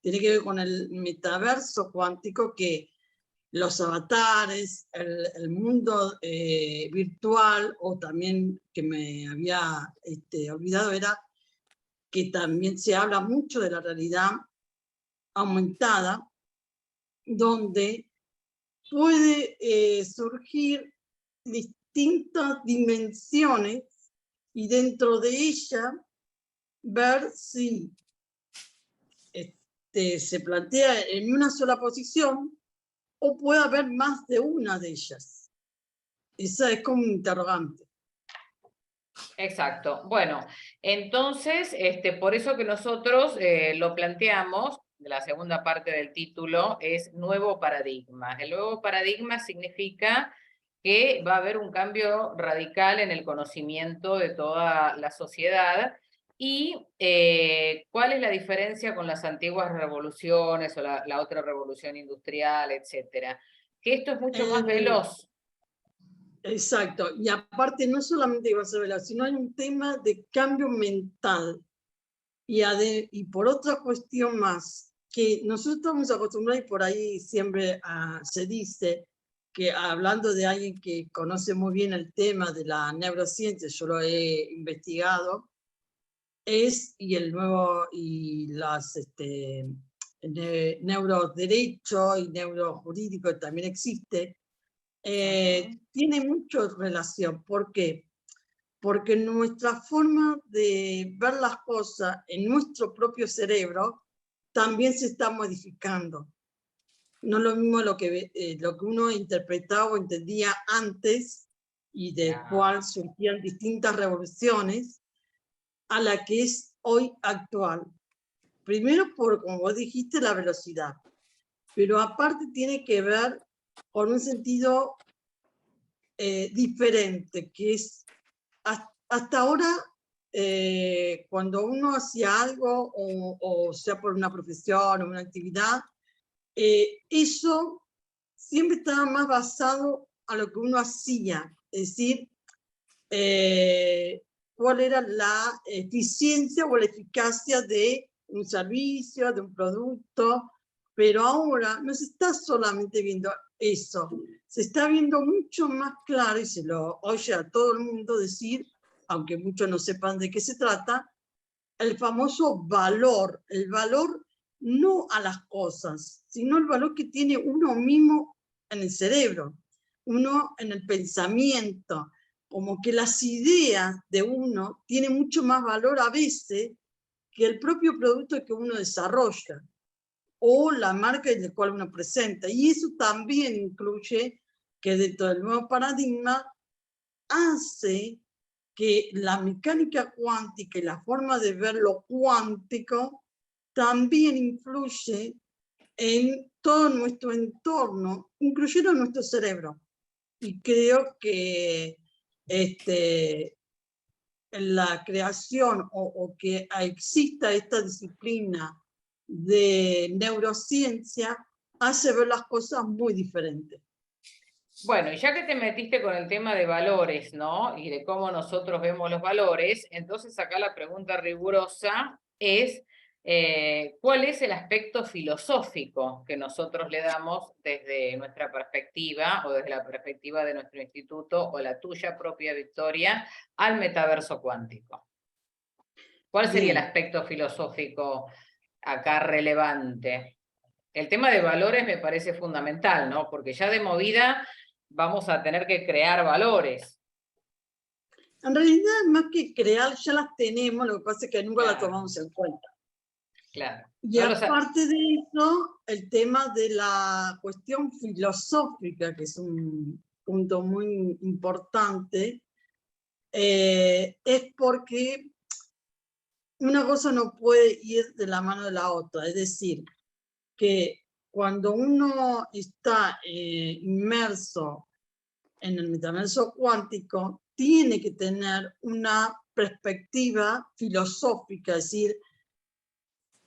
Tiene que ver con el metaverso cuántico, que los avatares, el mundo virtual, o también que me había olvidado, era que también se habla mucho de la realidad aumentada, donde puede surgir distintas dimensiones y dentro de ella ver si se plantea en una sola posición o puede haber más de una de ellas. Esa es como un interrogante. Exacto. Bueno, entonces, por eso que nosotros lo planteamos, la segunda parte del título es nuevo paradigma. El nuevo paradigma significa que va a haber un cambio radical en el conocimiento de toda la sociedad. ¿Y cuál es la diferencia con las antiguas revoluciones o la otra revolución industrial, etcétera? Que esto es mucho más veloz. Exacto, y aparte no solamente va a ser veloz, sino hay un tema de cambio mental. Y por otra cuestión más, que nosotros estamos acostumbrados, y por ahí siempre se dice, que hablando de alguien que conoce muy bien el tema de la neurociencia, yo lo he investigado, neuroderecho y neurojurídico también existe, tiene mucha relación. ¿Por qué? Porque nuestra forma de ver las cosas en nuestro propio cerebro también se está modificando. No es lo mismo lo que uno interpretaba o entendía antes y de cual surgían distintas revoluciones, a la que es hoy actual. Primero por, como vos dijiste, la velocidad, pero aparte tiene que ver con un sentido diferente, que es hasta ahora, cuando uno hacía algo, o sea por una profesión o una actividad, eso siempre estaba más basado a lo que uno hacía, es decir, cuál era la eficiencia o la eficacia de un servicio, de un producto, pero ahora no se está solamente viendo eso. Se está viendo mucho más claro y se lo oye a todo el mundo decir, aunque muchos no sepan de qué se trata, el famoso valor, el valor no a las cosas, sino el valor que tiene uno mismo en el cerebro, uno en el pensamiento, como que las ideas de uno tienen mucho más valor a veces que el propio producto que uno desarrolla o la marca en la cual uno presenta. Y eso también incluye que dentro del nuevo paradigma hace que la mecánica cuántica y la forma de ver lo cuántico también influye en todo nuestro entorno, incluyendo nuestro cerebro. Y creo que la creación o que exista esta disciplina de neurociencia hace ver las cosas muy diferentes. Bueno, ya que te metiste con el tema de valores, ¿no? Y de cómo nosotros vemos los valores, entonces acá la pregunta rigurosa es, ¿cuál es el aspecto filosófico que nosotros le damos desde nuestra perspectiva o desde la perspectiva de nuestro instituto o la tuya propia, Victoria, al metaverso cuántico? ¿Cuál sería el Bien. aspecto filosófico acá relevante? El tema de valores me parece fundamental, ¿no? Porque ya de movida vamos a tener que crear valores. En realidad, más que crear, ya las tenemos, lo que pasa es que nunca las tomamos en cuenta. Claro. Y aparte de eso, el tema de la cuestión filosófica, que es un punto muy importante, es porque una cosa no puede ir de la mano de la otra. Es decir, que cuando uno está inmerso en el metaverso cuántico, tiene que tener una perspectiva filosófica, es decir,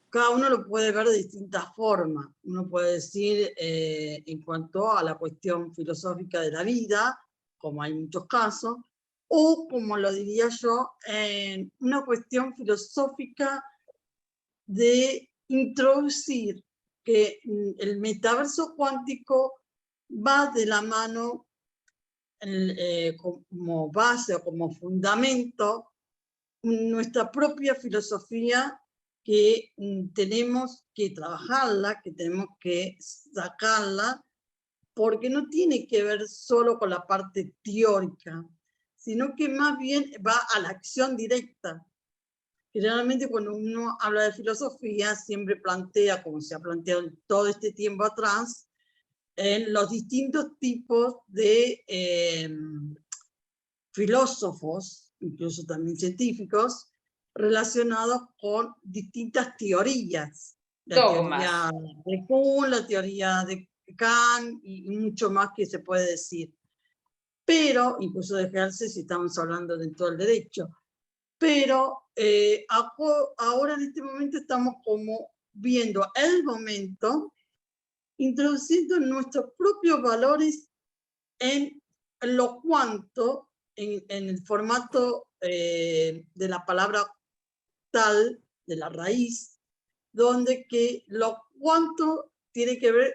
cada uno lo puede ver de distintas formas. Uno puede decir en cuanto a la cuestión filosófica de la vida, como hay muchos casos, o como lo diría yo, en una cuestión filosófica de introducir que el metaverso cuántico va de la mano como base o como fundamento nuestra propia filosofía que tenemos que trabajarla, que tenemos que sacarla, porque no tiene que ver solo con la parte teórica, sino que más bien va a la acción directa. Generalmente cuando uno habla de filosofía siempre plantea, como se ha planteado todo este tiempo atrás, en los distintos tipos de filósofos, incluso también científicos, relacionados con distintas teorías. La teoría de Kuhn, la teoría de Kant y mucho más que se puede decir. Pero, incluso de Hegel, si estamos hablando de todo el derecho. Pero ahora en este momento estamos como viendo el momento, introduciendo nuestros propios valores en lo cuanto, en el formato de la palabra tal, de la raíz, donde que lo cuanto tiene que ver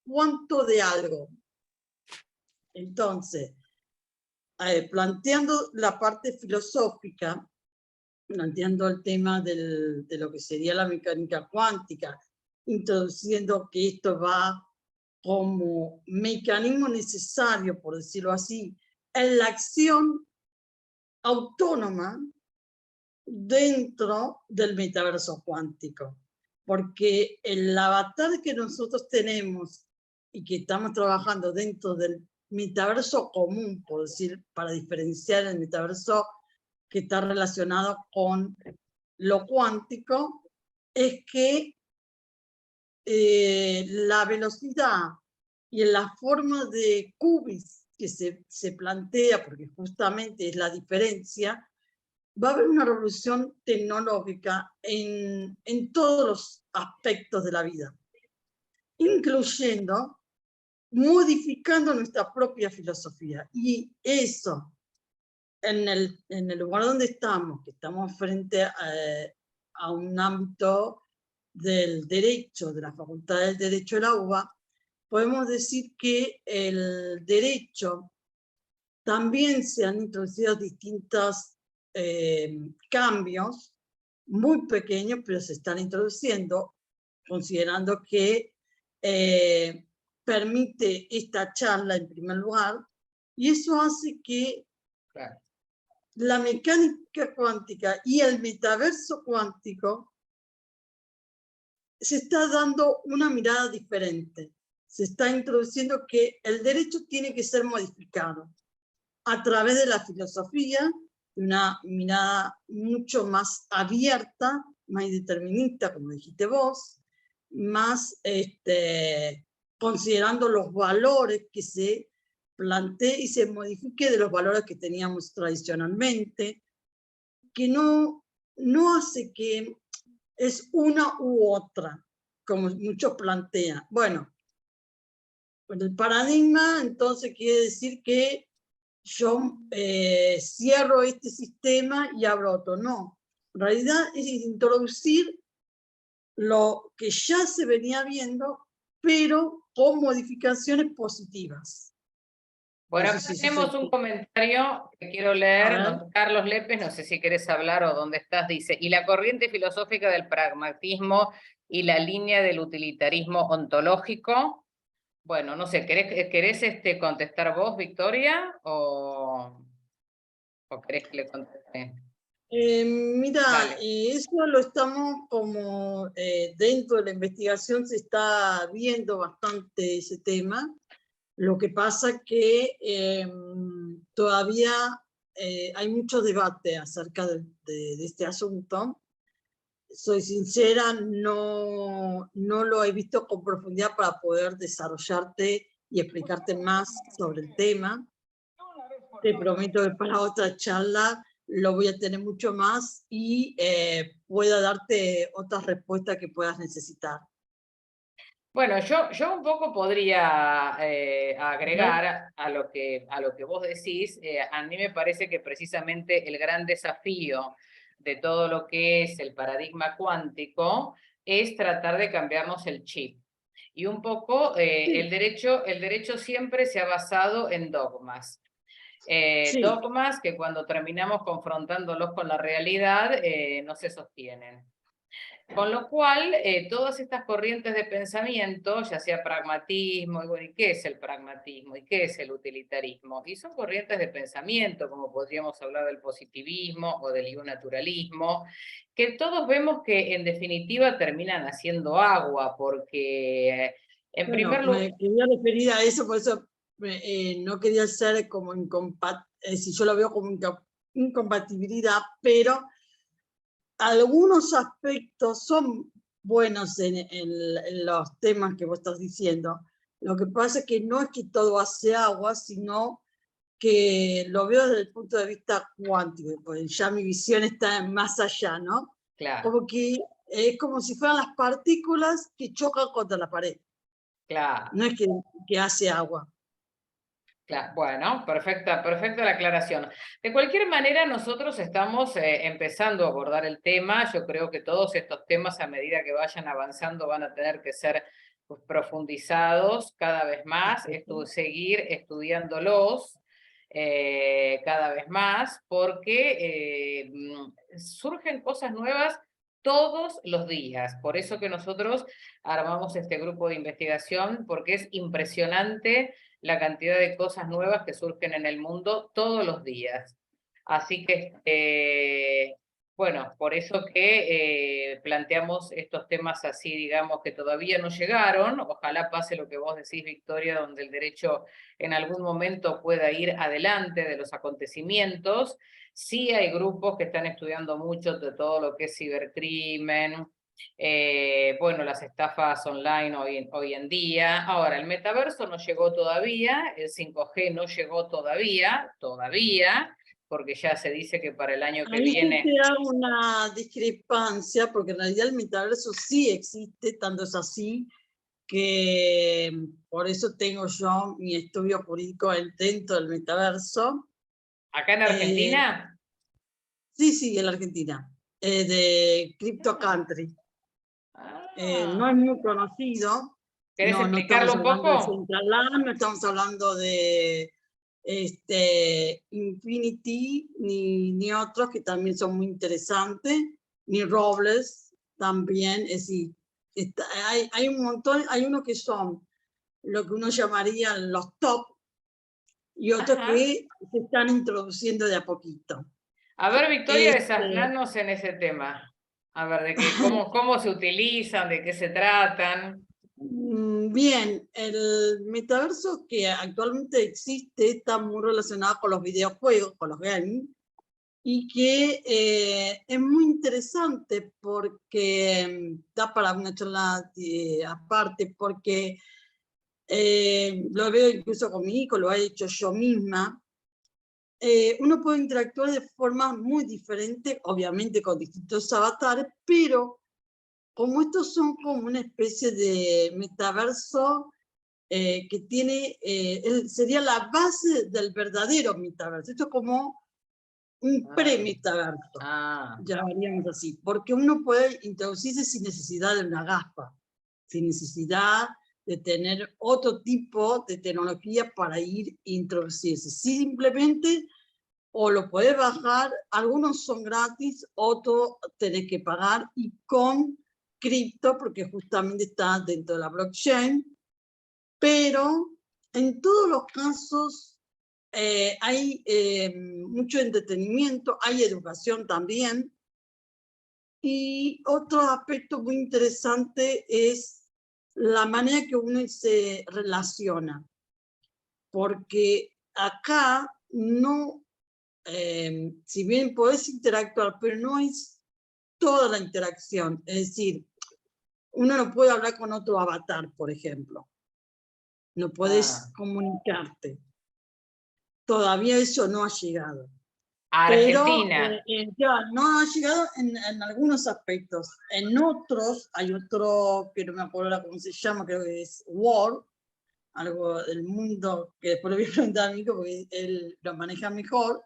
cuánto de algo. Entonces, planteando la parte filosófica, planteando el tema de lo que sería la mecánica cuántica, introduciendo que esto va como mecanismo necesario, por decirlo así, en la acción autónoma dentro del metaverso cuántico. Porque el avatar que nosotros tenemos y que estamos trabajando dentro del metaverso común, por decir, para diferenciar el metaverso que está relacionado con lo cuántico, es que la velocidad y en la forma de qubits que se plantea, porque justamente es la diferencia, va a haber una revolución tecnológica en todos los aspectos de la vida, incluyendo modificando nuestra propia filosofía. Y eso, en el lugar donde estamos, que estamos frente a un ámbito del derecho, de la Facultad del Derecho de la UBA, podemos decir que el derecho también se han introducido distintos cambios, muy pequeños, pero se están introduciendo, considerando que permite esta charla en primer lugar, y eso hace que Claro. la mecánica cuántica y el metaverso cuántico se está dando una mirada diferente. Se está introduciendo que el derecho tiene que ser modificado a través de la filosofía, una mirada mucho más abierta, más indeterminista, como dijiste vos, más considerando los valores que se plantee y se modifique de los valores que teníamos tradicionalmente, que no hace que es una u otra, como muchos plantean. Bueno, el paradigma entonces quiere decir que yo cierro este sistema y abro otro. No, en realidad es introducir lo que ya se venía viendo, pero con modificaciones positivas. Bueno, No acá sé si tenemos un comentario que quiero A leer. ver. Carlos Lépez, no sé si querés hablar o dónde estás, dice, y la corriente filosófica del pragmatismo y la línea del utilitarismo ontológico. Bueno, no sé, ¿querés contestar vos, Victoria? ¿O querés que le conteste? Mira, Dale. eso lo estamos como dentro de la investigación se está viendo bastante ese tema. Lo que pasa que todavía hay mucho debate acerca de este asunto. Soy sincera, no lo he visto con profundidad para poder desarrollarte y explicarte más sobre el tema. Te prometo que para otra charla lo voy a tener mucho más y pueda darte otras respuestas que puedas necesitar. Bueno, yo un poco podría agregar a lo que vos decís. A mí me parece que precisamente el gran desafío de todo lo que es el paradigma cuántico es tratar de cambiarnos el chip. Y un poco Sí. el derecho siempre se ha basado en dogmas. Sí. Dogmas que cuando terminamos confrontándolos con la realidad no se sostienen. Con lo cual, todas estas corrientes de pensamiento, ya sea pragmatismo, y bueno, ¿y qué es el pragmatismo? ¿Y qué es el utilitarismo? Y son corrientes de pensamiento, como podríamos hablar del positivismo o del naturalismo, que todos vemos que en definitiva terminan haciendo agua, porque en primer lugar... Me quería referir a eso, por eso no quería ser como si yo lo veo como incompatibilidad, pero algunos aspectos son buenos en los temas que vos estás diciendo. Lo que pasa es que no es que todo hace agua, sino que lo veo desde el punto de vista cuántico, porque ya mi visión está más allá, ¿no? Claro. Como que es como si fueran las partículas que chocan contra la pared. Claro. No es que hace agua. Claro, bueno, perfecta la aclaración. De cualquier manera, nosotros estamos empezando a abordar el tema. Yo creo que todos estos temas, a medida que vayan avanzando, van a tener que ser pues, profundizados cada vez más, seguir estudiándolos cada vez más, porque surgen cosas nuevas todos los días. Por eso que nosotros armamos este grupo de investigación, porque es impresionante la cantidad de cosas nuevas que surgen en el mundo todos los días. Así que, bueno, por eso que planteamos estos temas así, digamos, que todavía no llegaron. Ojalá pase lo que vos decís, Victoria, donde el derecho en algún momento pueda ir adelante de los acontecimientos. Sí hay grupos que están estudiando mucho de todo lo que es cibercrimen, bueno, las estafas online hoy en día. Ahora, el metaverso no llegó todavía, el 5G no llegó todavía, porque ya se dice que para el año que Ahí viene... sí te hago una discrepancia, porque en realidad el metaverso sí existe, tanto es así que por eso tengo yo mi estudio jurídico dentro del metaverso. ¿Acá en Argentina? Sí, en la Argentina, de Crypto Country. No Ah. es muy conocido, ¿Querés No, no explicarlo estamos un hablando de poco? Central Land, no estamos hablando de Infinity, ni otros que también son muy interesantes, ni Robles también, es decir, hay un montón, hay unos que son lo que uno llamaría los top, y otros Ajá. que se están introduciendo de a poquito. A ver, Victoria, Este, desaslanos en ese tema. A ver, de que, cómo se utilizan, de qué se tratan. Bien, el metaverso que actualmente existe está muy relacionado con los videojuegos, con los games, y que es muy interesante porque da para una charla aparte, porque lo veo incluso con mi hijo, lo he hecho yo misma. Uno puede interactuar de forma muy diferente, obviamente con distintos avatares, pero como estos son como una especie de metaverso que tiene, sería la base del verdadero metaverso. Esto es como un pre-metaverso, llamaríamos así, porque uno puede introducirse sin necesidad de una gafa, sin necesidad de tener otro tipo de tecnología para ir e introducirse. Simplemente, o lo puedes bajar, algunos son gratis, otros tenés que pagar, y con cripto, porque justamente está dentro de la blockchain, pero en todos los casos hay mucho entretenimiento, hay educación también, y otro aspecto muy interesante es la manera que uno se relaciona, porque acá no, si bien podés interactuar, pero no es toda la interacción, es decir, uno no puede hablar con otro avatar, por ejemplo, no puedes comunicarte. Todavía eso no ha llegado. Pero Argentina. ya no ha llegado en algunos aspectos. En otros, hay otro, que no me acuerdo ahora cómo se llama, creo que es Word, algo del mundo, que después le voy a preguntar a mi hijo porque él lo maneja mejor,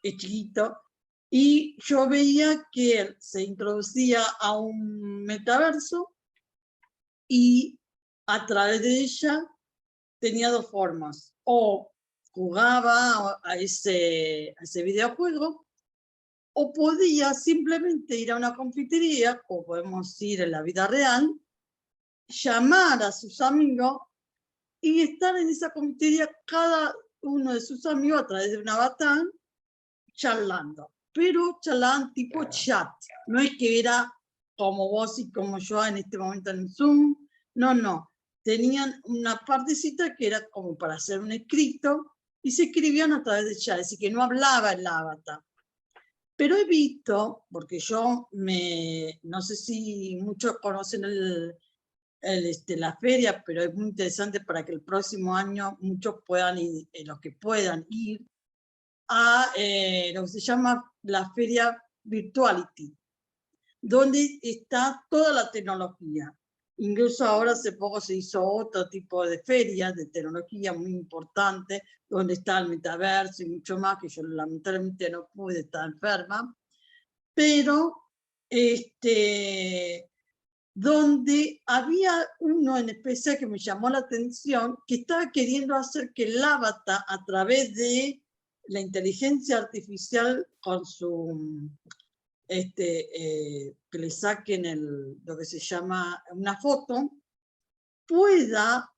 es chiquito, y yo veía que él se introducía a un metaverso y a través de ella tenía dos formas: o jugaba a ese videojuego, o podía simplemente ir a una confitería, o podemos ir en la vida real, llamar a sus amigos y estar en esa confitería cada uno de sus amigos a través de un avatar charlando. Pero charlaban tipo chat, no es que era como vos y como yo en este momento en Zoom, no. Tenían una partecita que era como para hacer un escrito y se escribían a través de chat, así que no hablaba el avatar. Pero he visto, porque yo no sé si muchos conocen la feria, pero es muy interesante para que el próximo año muchos puedan ir, los que puedan ir a lo que se llama la feria Virtuality, donde está toda la tecnología. Incluso ahora hace poco se hizo otro tipo de ferias de tecnología muy importante, donde está el metaverso y mucho más, que yo lamentablemente no pude, estar enferma, pero donde había uno en especial que me llamó la atención, que estaba queriendo hacer que el avatar, a través de la inteligencia artificial, con su que le saquen lo que se llama una foto, pueda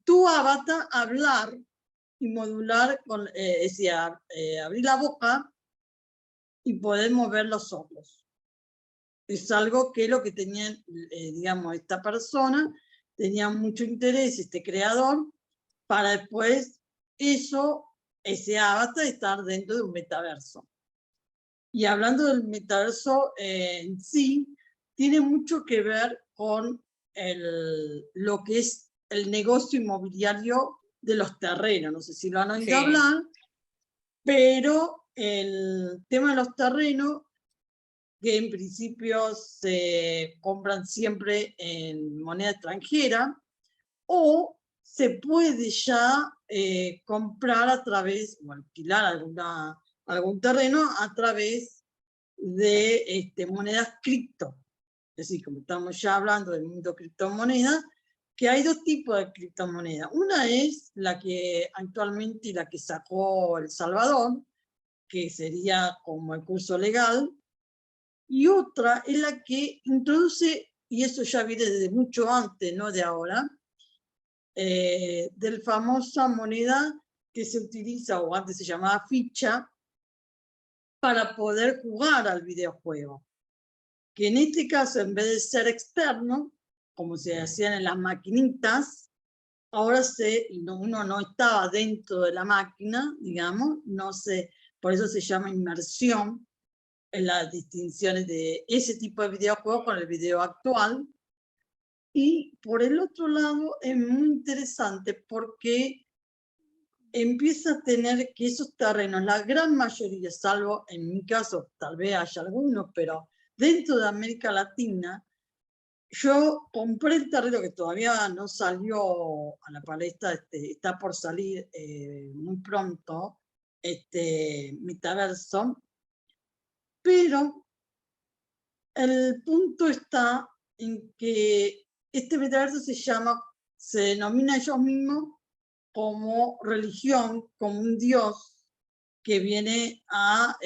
tu avatar hablar y modular, es decir, abrir la boca y poder mover los ojos. Es algo que lo que tenía, digamos, esta persona, tenía mucho interés, este creador, para después ese avatar estar dentro de un metaverso. Y hablando del metaverso en sí, tiene mucho que ver con lo que es el negocio inmobiliario de los terrenos. No sé si lo han oído hablar, pero el tema de los terrenos, que en principio se compran siempre en moneda extranjera, o se puede ya comprar a través, o alquilar algún terreno a través de monedas cripto. Es decir, como estamos ya hablando del mundo criptomonedas, que hay dos tipos de criptomonedas. Una es la que actualmente la que sacó El Salvador, que sería como el curso legal, y otra es la que introduce, y eso ya viene desde mucho antes, no de ahora, del famosa moneda que se utiliza, o antes se llamaba ficha, para poder jugar al videojuego. Que en este caso, en vez de ser externo, como se hacían en las maquinitas, ahora uno no estaba dentro de la máquina, digamos, por eso se llama inmersión en las distinciones de ese tipo de videojuegos con el video actual. Y por el otro lado es muy interesante porque empieza a tener que esos terrenos, la gran mayoría, salvo en mi caso, tal vez haya algunos, pero dentro de América Latina, yo compré el terreno que todavía no salió a la palestra, está por salir muy pronto, Metaverso, pero el punto está en que este metaverso se denomina ellos mismos como religión, como un dios que viene a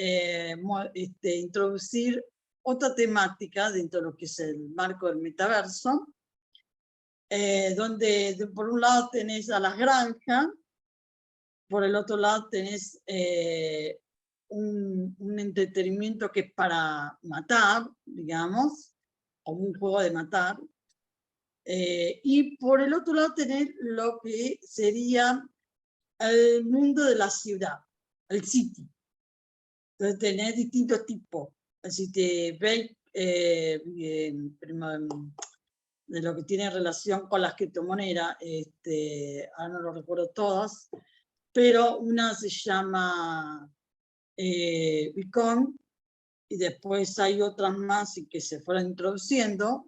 introducir otra temática dentro de lo que es el marco del metaverso, donde por un lado tenés a las granjas, por el otro lado tenés un entretenimiento que es para matar, digamos, como un juego de matar, y por el otro lado tenés lo que sería el mundo de la ciudad, el city. Entonces tenés distintos tipos. Si te veis de lo que tiene relación con las criptomonedas, ahora no lo recuerdo todas, pero una se llama Bitcoin, y después hay otras más y que se fueron introduciendo,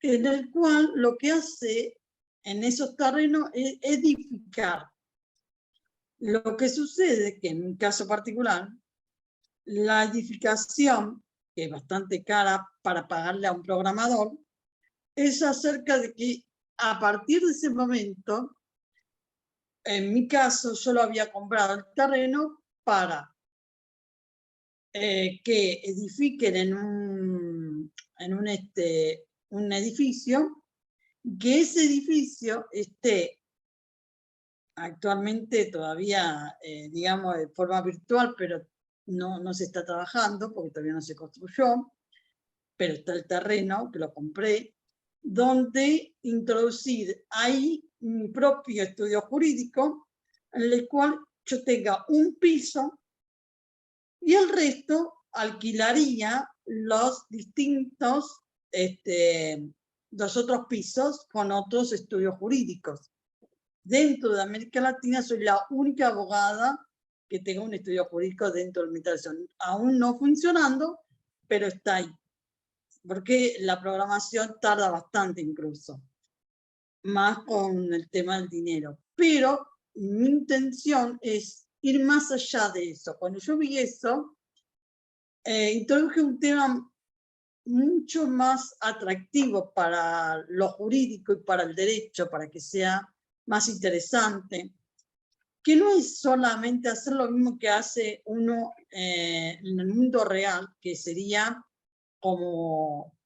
en el cual lo que hace en esos terrenos es edificar. Lo que sucede que en mi caso particular, la edificación, que es bastante cara para pagarle a un programador, es acerca de que a partir de ese momento, en mi caso, yo lo había comprado el terreno para que edifiquen en un edificio, que ese edificio esté actualmente todavía, digamos, de forma virtual, pero no se está trabajando porque todavía no se construyó, pero está el terreno, que lo compré, donde introducir ahí mi propio estudio jurídico, en el cual yo tenga un piso y el resto alquilaría los distintos, los otros pisos con otros estudios jurídicos. Dentro de América Latina soy la única abogada que tenga un estudio jurídico dentro del metaverso. Aún no funcionando, pero está ahí. Porque la programación tarda bastante incluso, más con el tema del dinero. Pero mi intención es ir más allá de eso. Cuando yo vi eso, introduje un tema mucho más atractivo para lo jurídico y para el derecho, para que sea más interesante, que no es solamente hacer lo mismo que hace uno en el mundo real, que sería como,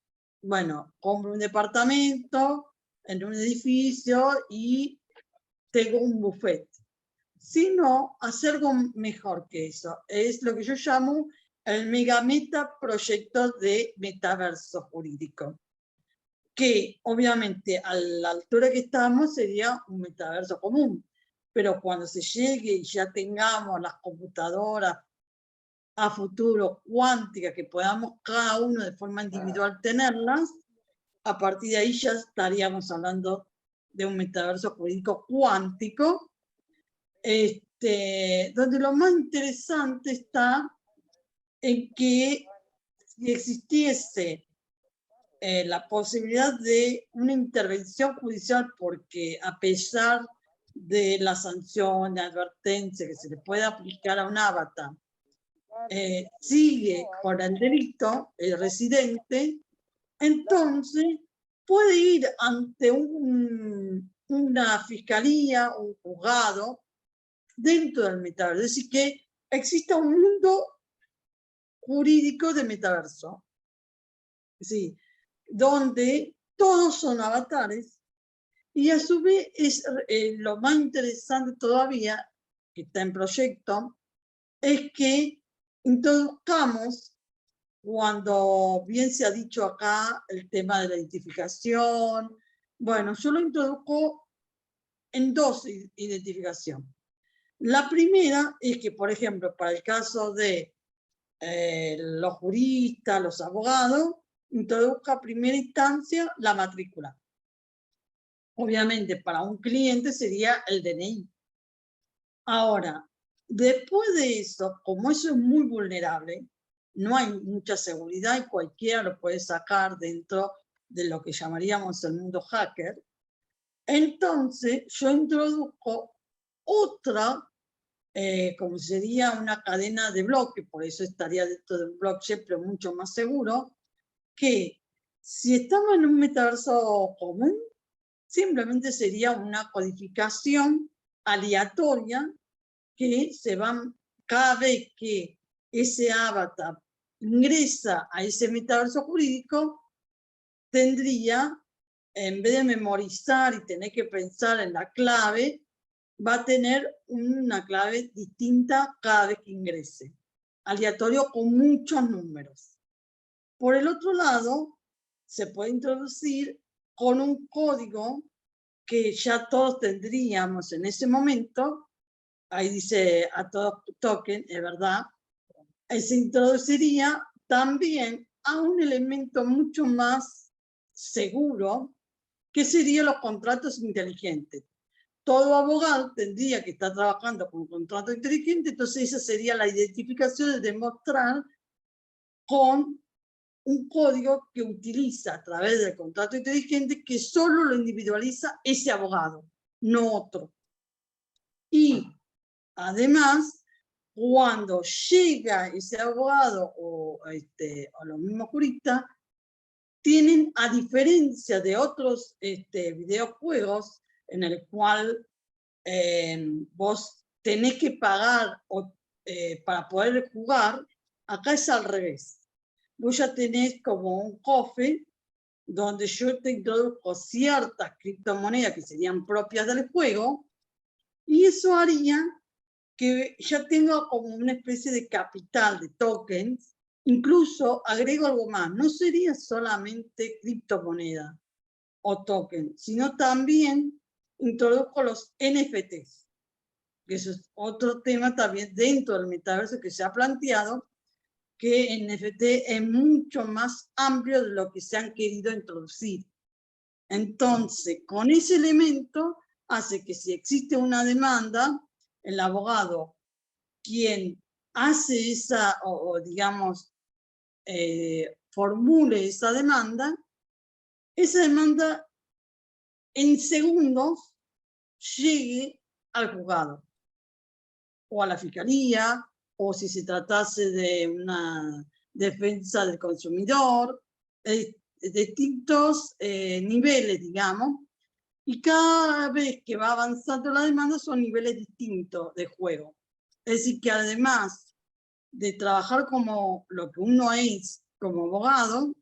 bueno, compro un departamento en un edificio y tengo un buffet, sino hacer algo mejor que eso. Es lo que yo llamo el megameta proyecto de metaverso jurídico, que obviamente a la altura que estamos sería un metaverso común, pero cuando se llegue y ya tengamos las computadoras a futuro cuánticas, que podamos cada uno de forma individual tenerlas, a partir de ahí ya estaríamos hablando de un metaverso jurídico cuántico, donde lo más interesante está en que si existiese la posibilidad de una intervención judicial, porque a pesar de la sanción, de advertencia que se le puede aplicar a un avatar, sigue con el delito, el residente, entonces puede ir ante una fiscalía, un juzgado, dentro del metaverso. Es decir, que exista un mundo jurídico de metaverso. Sí, donde todos son avatares y a su vez es lo más interesante todavía, que está en proyecto, es que introduzcamos, cuando bien se ha dicho acá el tema de la identificación, bueno, yo lo introduzco en dos identificaciones. La primera es que, por ejemplo, para el caso de los juristas, los abogados, introduzca a primera instancia la matrícula. Obviamente, para un cliente sería el DNI. Ahora, después de eso, como eso es muy vulnerable, no hay mucha seguridad y cualquiera lo puede sacar dentro de lo que llamaríamos el mundo hacker, entonces yo introduzco otra, como sería una cadena de bloques, por eso estaría dentro de un blockchain, pero mucho más seguro, que si estamos en un metaverso común, simplemente sería una codificación aleatoria que se van, cada vez que ese avatar ingresa a ese metaverso jurídico, tendría, en vez de memorizar y tener que pensar en la clave, va a tener una clave distinta cada vez que ingrese, aleatorio con muchos números. Por el otro lado, se puede introducir con un código que ya todos tendríamos en ese momento, ahí dice a todos token, es verdad, se introduciría también a un elemento mucho más seguro, que serían los contratos inteligentes. Todo abogado tendría que estar trabajando con un contrato inteligente, entonces esa sería la identificación de demostrar con un código que utiliza a través del contrato inteligente, que solo lo individualiza ese abogado, no otro. Y además, cuando llega ese abogado o los mismos juristas, tienen, a diferencia de otros videojuegos en el cual vos tenés que pagar para poder jugar, acá es al revés. Vos ya tenés como un cofre donde yo te introduzco ciertas criptomonedas que serían propias del juego, y eso haría que ya tenga como una especie de capital de tokens. Incluso agrego algo más, no sería solamente criptomoneda o token, sino también introduzco los NFTs, que eso es otro tema también dentro del metaverso que se ha planteado, que NFT es mucho más amplio de lo que se han querido introducir. Entonces, con ese elemento hace que si existe una demanda, el abogado, quien hace esa, o digamos, formule esa demanda en segundos llegue al juzgado o a la fiscalía, o si se tratase de una defensa del consumidor, distintos niveles, digamos, y cada vez que va avanzando la demanda son niveles distintos de juego. Es decir, que además de trabajar como lo que uno es como abogado,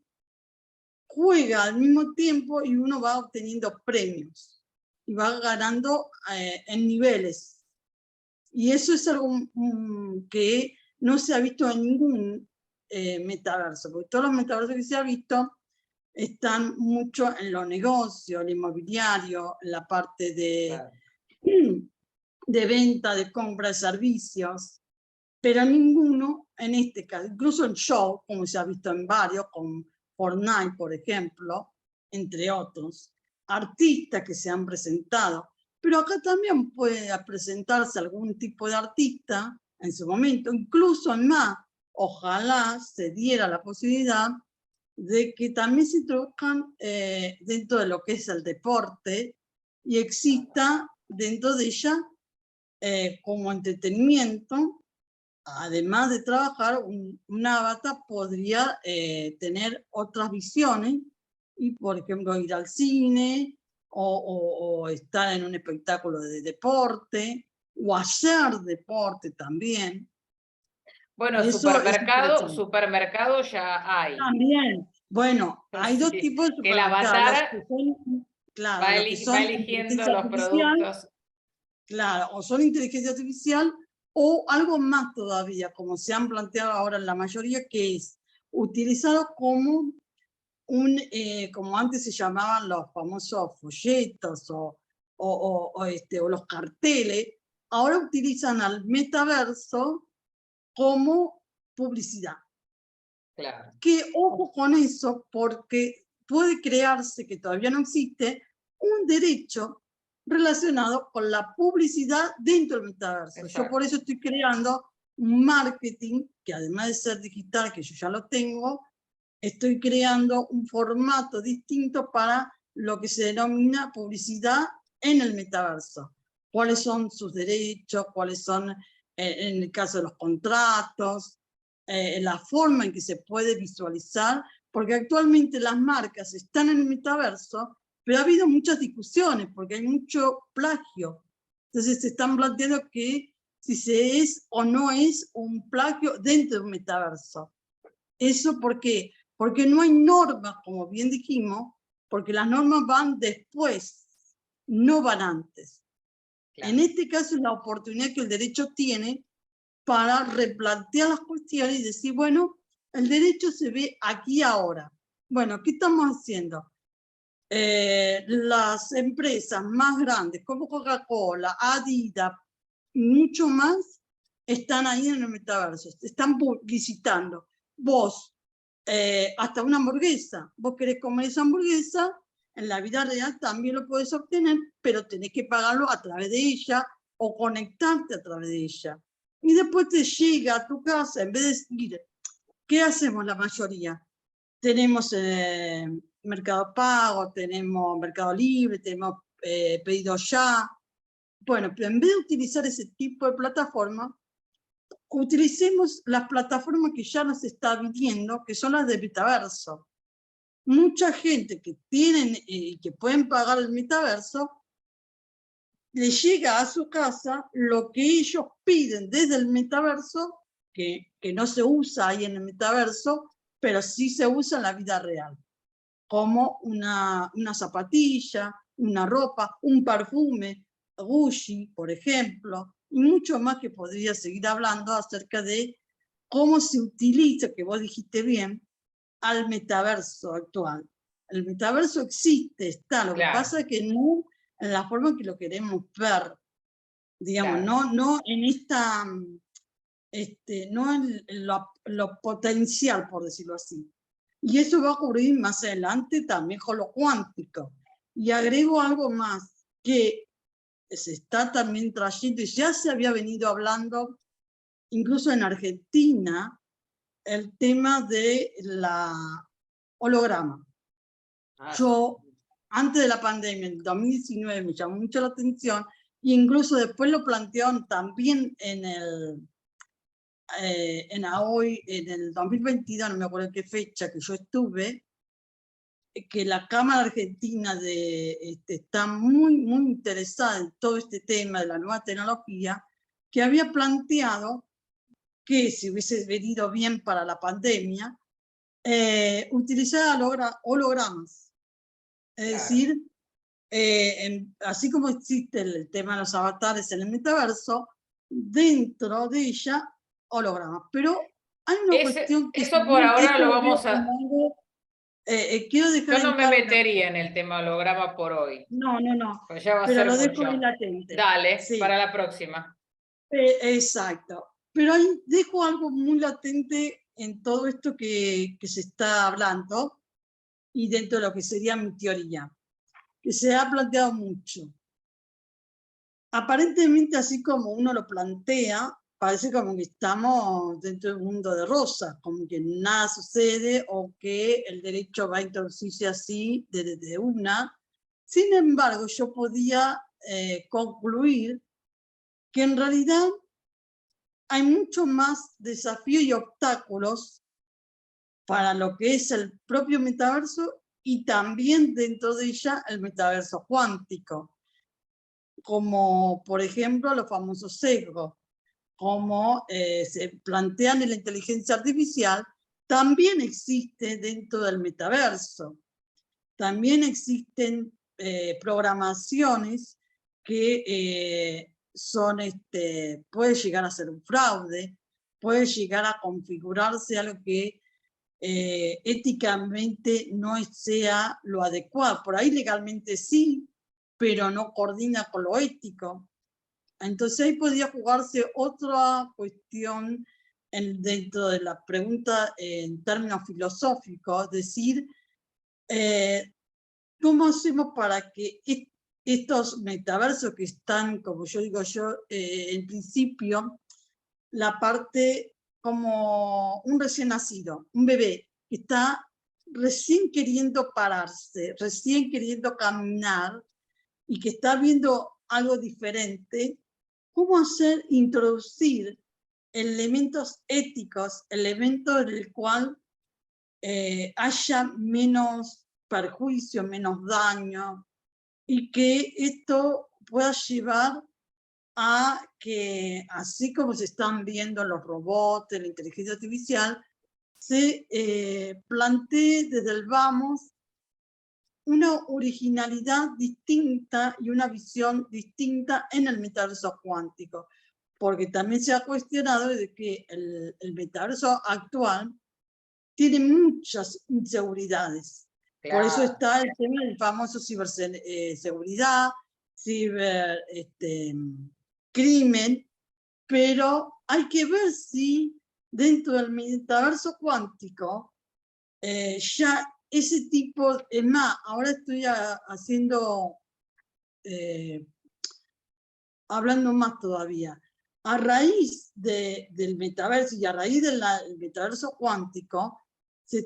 juega al mismo tiempo y uno va obteniendo premios y va ganando en niveles. Y eso es algo que no se ha visto en ningún metaverso, porque todos los metaversos que se ha visto están mucho en los negocios, el inmobiliario, en la parte de venta, de compra de servicios, pero ninguno en este caso, incluso en show, como se ha visto en varios, con Fortnite, por ejemplo, entre otros, artistas que se han presentado. Pero acá también puede presentarse algún tipo de artista en su momento, incluso más, ojalá se diera la posibilidad de que también se introduzcan dentro de lo que es el deporte y exista dentro de ella como entretenimiento, además de trabajar, un avatar podría tener otras visiones y, por ejemplo, ir al cine o estar en un espectáculo de deporte o hacer deporte también. Bueno, Eso es interesante. supermercado ya hay. También, bueno, hay dos Sí, tipos de que el supermercados, los que avatar son, claro, los que va son eligiendo inteligencia los artificial, productos. claro, o son inteligencia artificial o algo más todavía, como se han planteado ahora en la mayoría, que es utilizado como como antes se llamaban los famosos folletos o los carteles, ahora utilizan al metaverso como publicidad. Claro. Que ojo con eso, porque puede crearse, que todavía no existe, un derecho relacionado con la publicidad dentro del metaverso. Exacto. Yo por eso estoy creando un marketing, que además de ser digital, que yo ya lo tengo, estoy creando un formato distinto para lo que se denomina publicidad en el metaverso. ¿Cuáles son sus derechos? ¿Cuáles son, en el caso de los contratos? La forma en que se puede visualizar, porque actualmente las marcas están en el metaverso, pero ha habido muchas discusiones, porque hay mucho plagio. Entonces se están planteando que si se es o no es un plagio dentro de un metaverso. ¿Eso por qué? Porque no hay normas, como bien dijimos, porque las normas van después, no van antes. Claro. En este caso es la oportunidad que el derecho tiene para replantear las cuestiones y decir, bueno, el derecho se ve aquí ahora. Bueno, ¿qué estamos haciendo? Las empresas más grandes como Coca-Cola, Adidas, mucho más, están ahí en el metaverso, están publicitando. Vos, hasta una hamburguesa, vos querés comer esa hamburguesa, en la vida real también lo podés obtener, pero tenés que pagarlo a través de ella o conectarte a través de ella. Y después te llega a tu casa, en vez de decir, ¿qué hacemos la mayoría? Tenemos Mercado Pago, tenemos Mercado Libre, tenemos Pedido Ya. Bueno, pero en vez de utilizar ese tipo de plataforma, utilicemos las plataformas que ya nos está viniendo, que son las de metaverso. Mucha gente que tienen y que pueden pagar el metaverso, le llega a su casa lo que ellos piden desde el metaverso, que no se usa ahí en el metaverso, pero sí se usa en la vida real, como una zapatilla, una ropa, un perfume, Gucci, por ejemplo, y mucho más que podría seguir hablando acerca de cómo se utiliza, que vos dijiste bien, al metaverso actual. El metaverso existe, está, lo que pasa es que no en la forma que lo queremos ver, digamos, no en esta, no en lo potencial, por decirlo así. Y eso va a ocurrir más adelante también con lo cuántico. Y agrego algo más, que se está también trayendo, y ya se había venido hablando, incluso en Argentina, el tema de la holograma. Yo, antes de la pandemia, en 2019, me llamó mucho la atención, e incluso después lo plantearon también en el en el 2022, no me acuerdo en qué fecha que yo estuve, que la Cámara Argentina está muy interesada en todo este tema de la nueva tecnología, que había planteado que si hubiese venido bien para la pandemia, utilizar hologramas. Es decir, así como existe el tema de los avatares en el metaverso, dentro de ella, hologramas. Pero hay una cuestión que... Eso por ahora lo vamos a... quiero dejar Yo no me metería en el tema holograma por hoy. No. Pues ya va a pero ser lo mucho. dejo ahí latente. Dale, sí. Para la próxima. Exacto. Pero ahí dejo algo muy latente en todo esto que se está hablando y dentro de lo que sería mi teoría, que se ha planteado mucho. Aparentemente, así como uno lo plantea, parece como que estamos dentro de un mundo de rosas, como que nada sucede o que el derecho va a introducirse así desde una. Sin embargo, yo podía concluir que en realidad hay mucho más desafíos y obstáculos para lo que es el propio metaverso y también dentro de ella el metaverso cuántico, como por ejemplo los famosos sesgos, como se plantean en la inteligencia artificial, también existe dentro del metaverso. También existen programaciones que son, puede llegar a ser un fraude, puede llegar a configurarse algo que éticamente no sea lo adecuado. Por ahí legalmente sí, pero no coordina con lo ético. Entonces ahí podría jugarse otra cuestión dentro de la pregunta en términos filosóficos, es decir, ¿cómo hacemos para que estos metaversos que están, como yo digo yo, en principio, la parte como un recién nacido, un bebé que está recién queriendo pararse, recién queriendo caminar y que está viendo algo diferente, ¿cómo hacer introducir elementos éticos, elementos en el cual haya menos perjuicio, menos daño, y que esto pueda llevar a que, así como se están viendo los robots, la inteligencia artificial, se plantee desde el vamos una originalidad distinta y una visión distinta en el metaverso cuántico, porque también se ha cuestionado de que el metaverso actual tiene muchas inseguridades. Claro. Por eso está el tema del famoso ciberseguridad, crimen, pero hay que ver si dentro del metaverso cuántico ya ese tipo, es más, ahora estoy haciendo, hablando más todavía, a raíz del metaverso y a raíz del metaverso cuántico,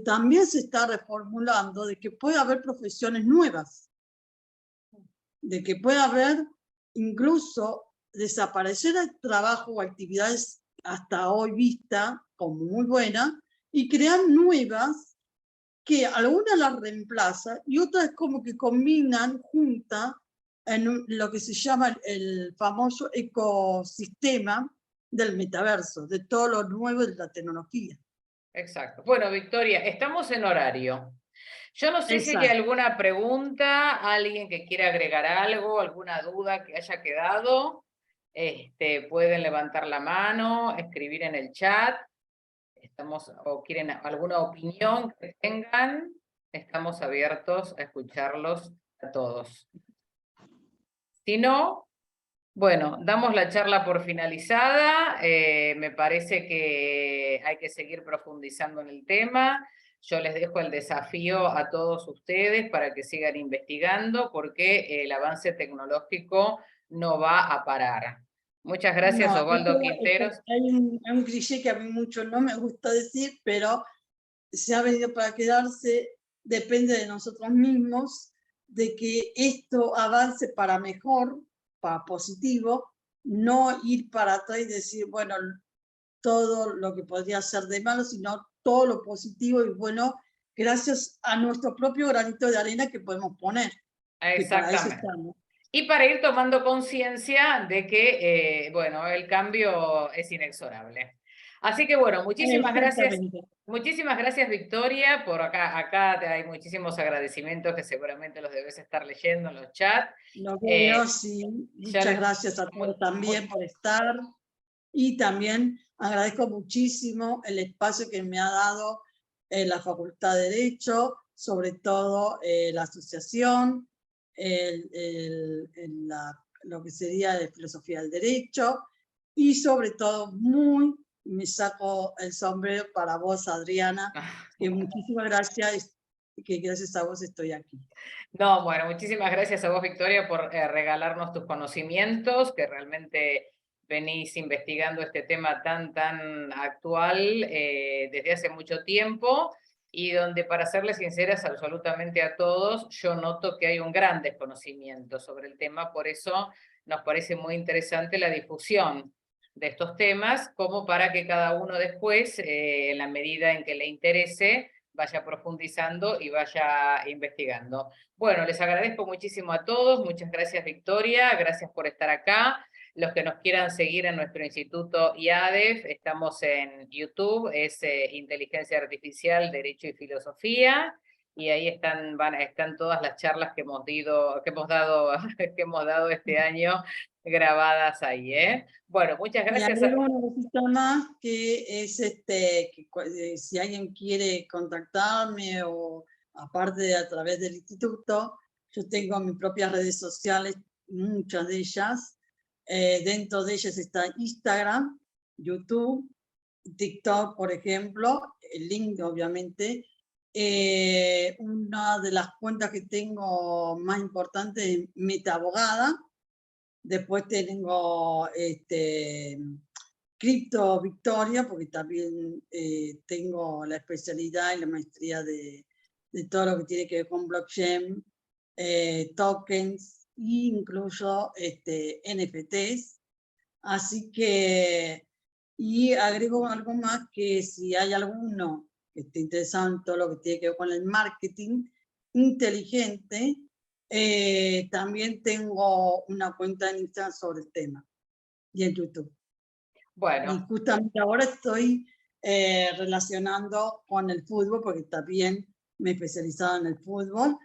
también se está reformulando de que puede haber profesiones nuevas, de que puede haber incluso desaparecer el trabajo o actividades hasta hoy vistas como muy buenas y crear nuevas que algunas las reemplaza y otras como que combinan juntas en lo que se llama el famoso ecosistema del metaverso, de todo lo nuevo de la tecnología. Exacto. Bueno, Victoria, estamos en horario. Yo no sé si hay Exacto. alguna pregunta, alguien que quiera agregar algo, alguna duda que haya quedado. Pueden levantar la mano, escribir en el chat. O quieren alguna opinión que tengan, estamos abiertos a escucharlos a todos. Si no, bueno, damos la charla por finalizada. Me parece que hay que seguir profundizando en el tema. Yo les dejo el desafío a todos ustedes para que sigan investigando, porque el avance tecnológico no va a parar. Muchas gracias, No, Osvaldo Quinteros. hay un cliché que a mí mucho no me gusta decir, pero se ha venido para quedarse, depende de nosotros mismos, de que esto avance para mejor, para positivo, no ir para atrás y decir, bueno, todo lo que podría ser de malo, sino todo lo positivo y bueno, gracias a nuestro propio granito de arena que podemos poner. Que para eso estamos. Y para ir tomando conciencia de que, bueno, el cambio es inexorable. Así que bueno, muchísimas gracias. Muchísimas gracias, Victoria, por acá hay muchísimos agradecimientos que seguramente los debes estar leyendo en los chats. Lo veo, sí. Muchas gracias a todos también por estar. Y también agradezco muchísimo el espacio que me ha dado la Facultad de Derecho, sobre todo la asociación, lo que sería de Filosofía del Derecho, y sobre todo me saco el sombrero para vos, Adriana, que muchísimas gracias, que gracias a vos estoy aquí. No, bueno, muchísimas gracias a vos, Victoria, por regalarnos tus conocimientos, que realmente venís investigando este tema tan actual desde hace mucho tiempo, y donde, para serles sinceras absolutamente a todos, yo noto que hay un gran desconocimiento sobre el tema. Por eso nos parece muy interesante la difusión de estos temas, como para que cada uno después, en la medida en que le interese, vaya profundizando y vaya investigando. Bueno, les agradezco muchísimo a todos, muchas gracias Victoria, gracias por estar acá. Los que nos quieran seguir en nuestro instituto IADEF, estamos en YouTube, es Inteligencia Artificial, Derecho y Filosofía, y ahí están todas las charlas que hemos dado este año grabadas ahí, ¿eh? Bueno, muchas Y gracias. agrego una cosita más, que es si alguien quiere contactarme o aparte de a través del instituto, yo tengo mis propias redes sociales, muchas de ellas. Dentro de ellas está Instagram, YouTube, TikTok, por ejemplo, el link obviamente. Una de las cuentas que tengo más importantes es Metaabogada. Después tengo Cripto Victoria, porque también tengo la especialidad y la maestría de todo lo que tiene que ver con blockchain, tokens, e incluso NFTs. Así que, y agrego algo más, que si hay alguno que esté interesado en todo lo que tiene que ver con el marketing inteligente, también tengo una cuenta en Instagram sobre el tema y en YouTube. Bueno. Y justamente ahora estoy relacionando con el fútbol, porque también me he especializado en el fútbol.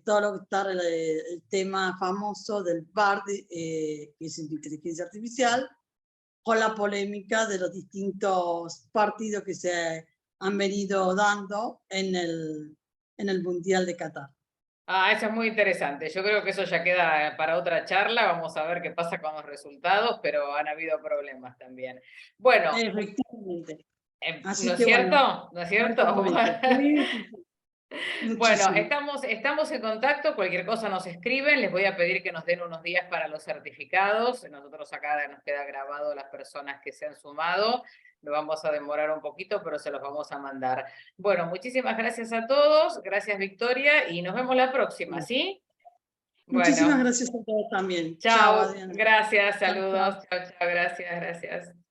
Todo lo que está el tema famoso del VAR, que es inteligencia artificial, con la polémica de los distintos partidos que se han venido dando en el Mundial de Qatar. Ah, eso es muy interesante. Yo creo que eso ya queda para otra charla. Vamos a ver qué pasa con los resultados, pero han habido problemas también. Bueno, efectivamente. ¿no es cierto? ¿No es cierto? Bueno, estamos en contacto, cualquier cosa nos escriben, les voy a pedir que nos den unos días para los certificados. Nosotros acá nos queda grabado las personas que se han sumado. Lo vamos a demorar un poquito, pero se los vamos a mandar. Bueno, muchísimas gracias a todos, gracias Victoria, y nos vemos la próxima, ¿sí? Muchísimas bueno, gracias a todos también. Chao, Adriana. gracias, saludos, Chao, chao, chao, gracias, gracias.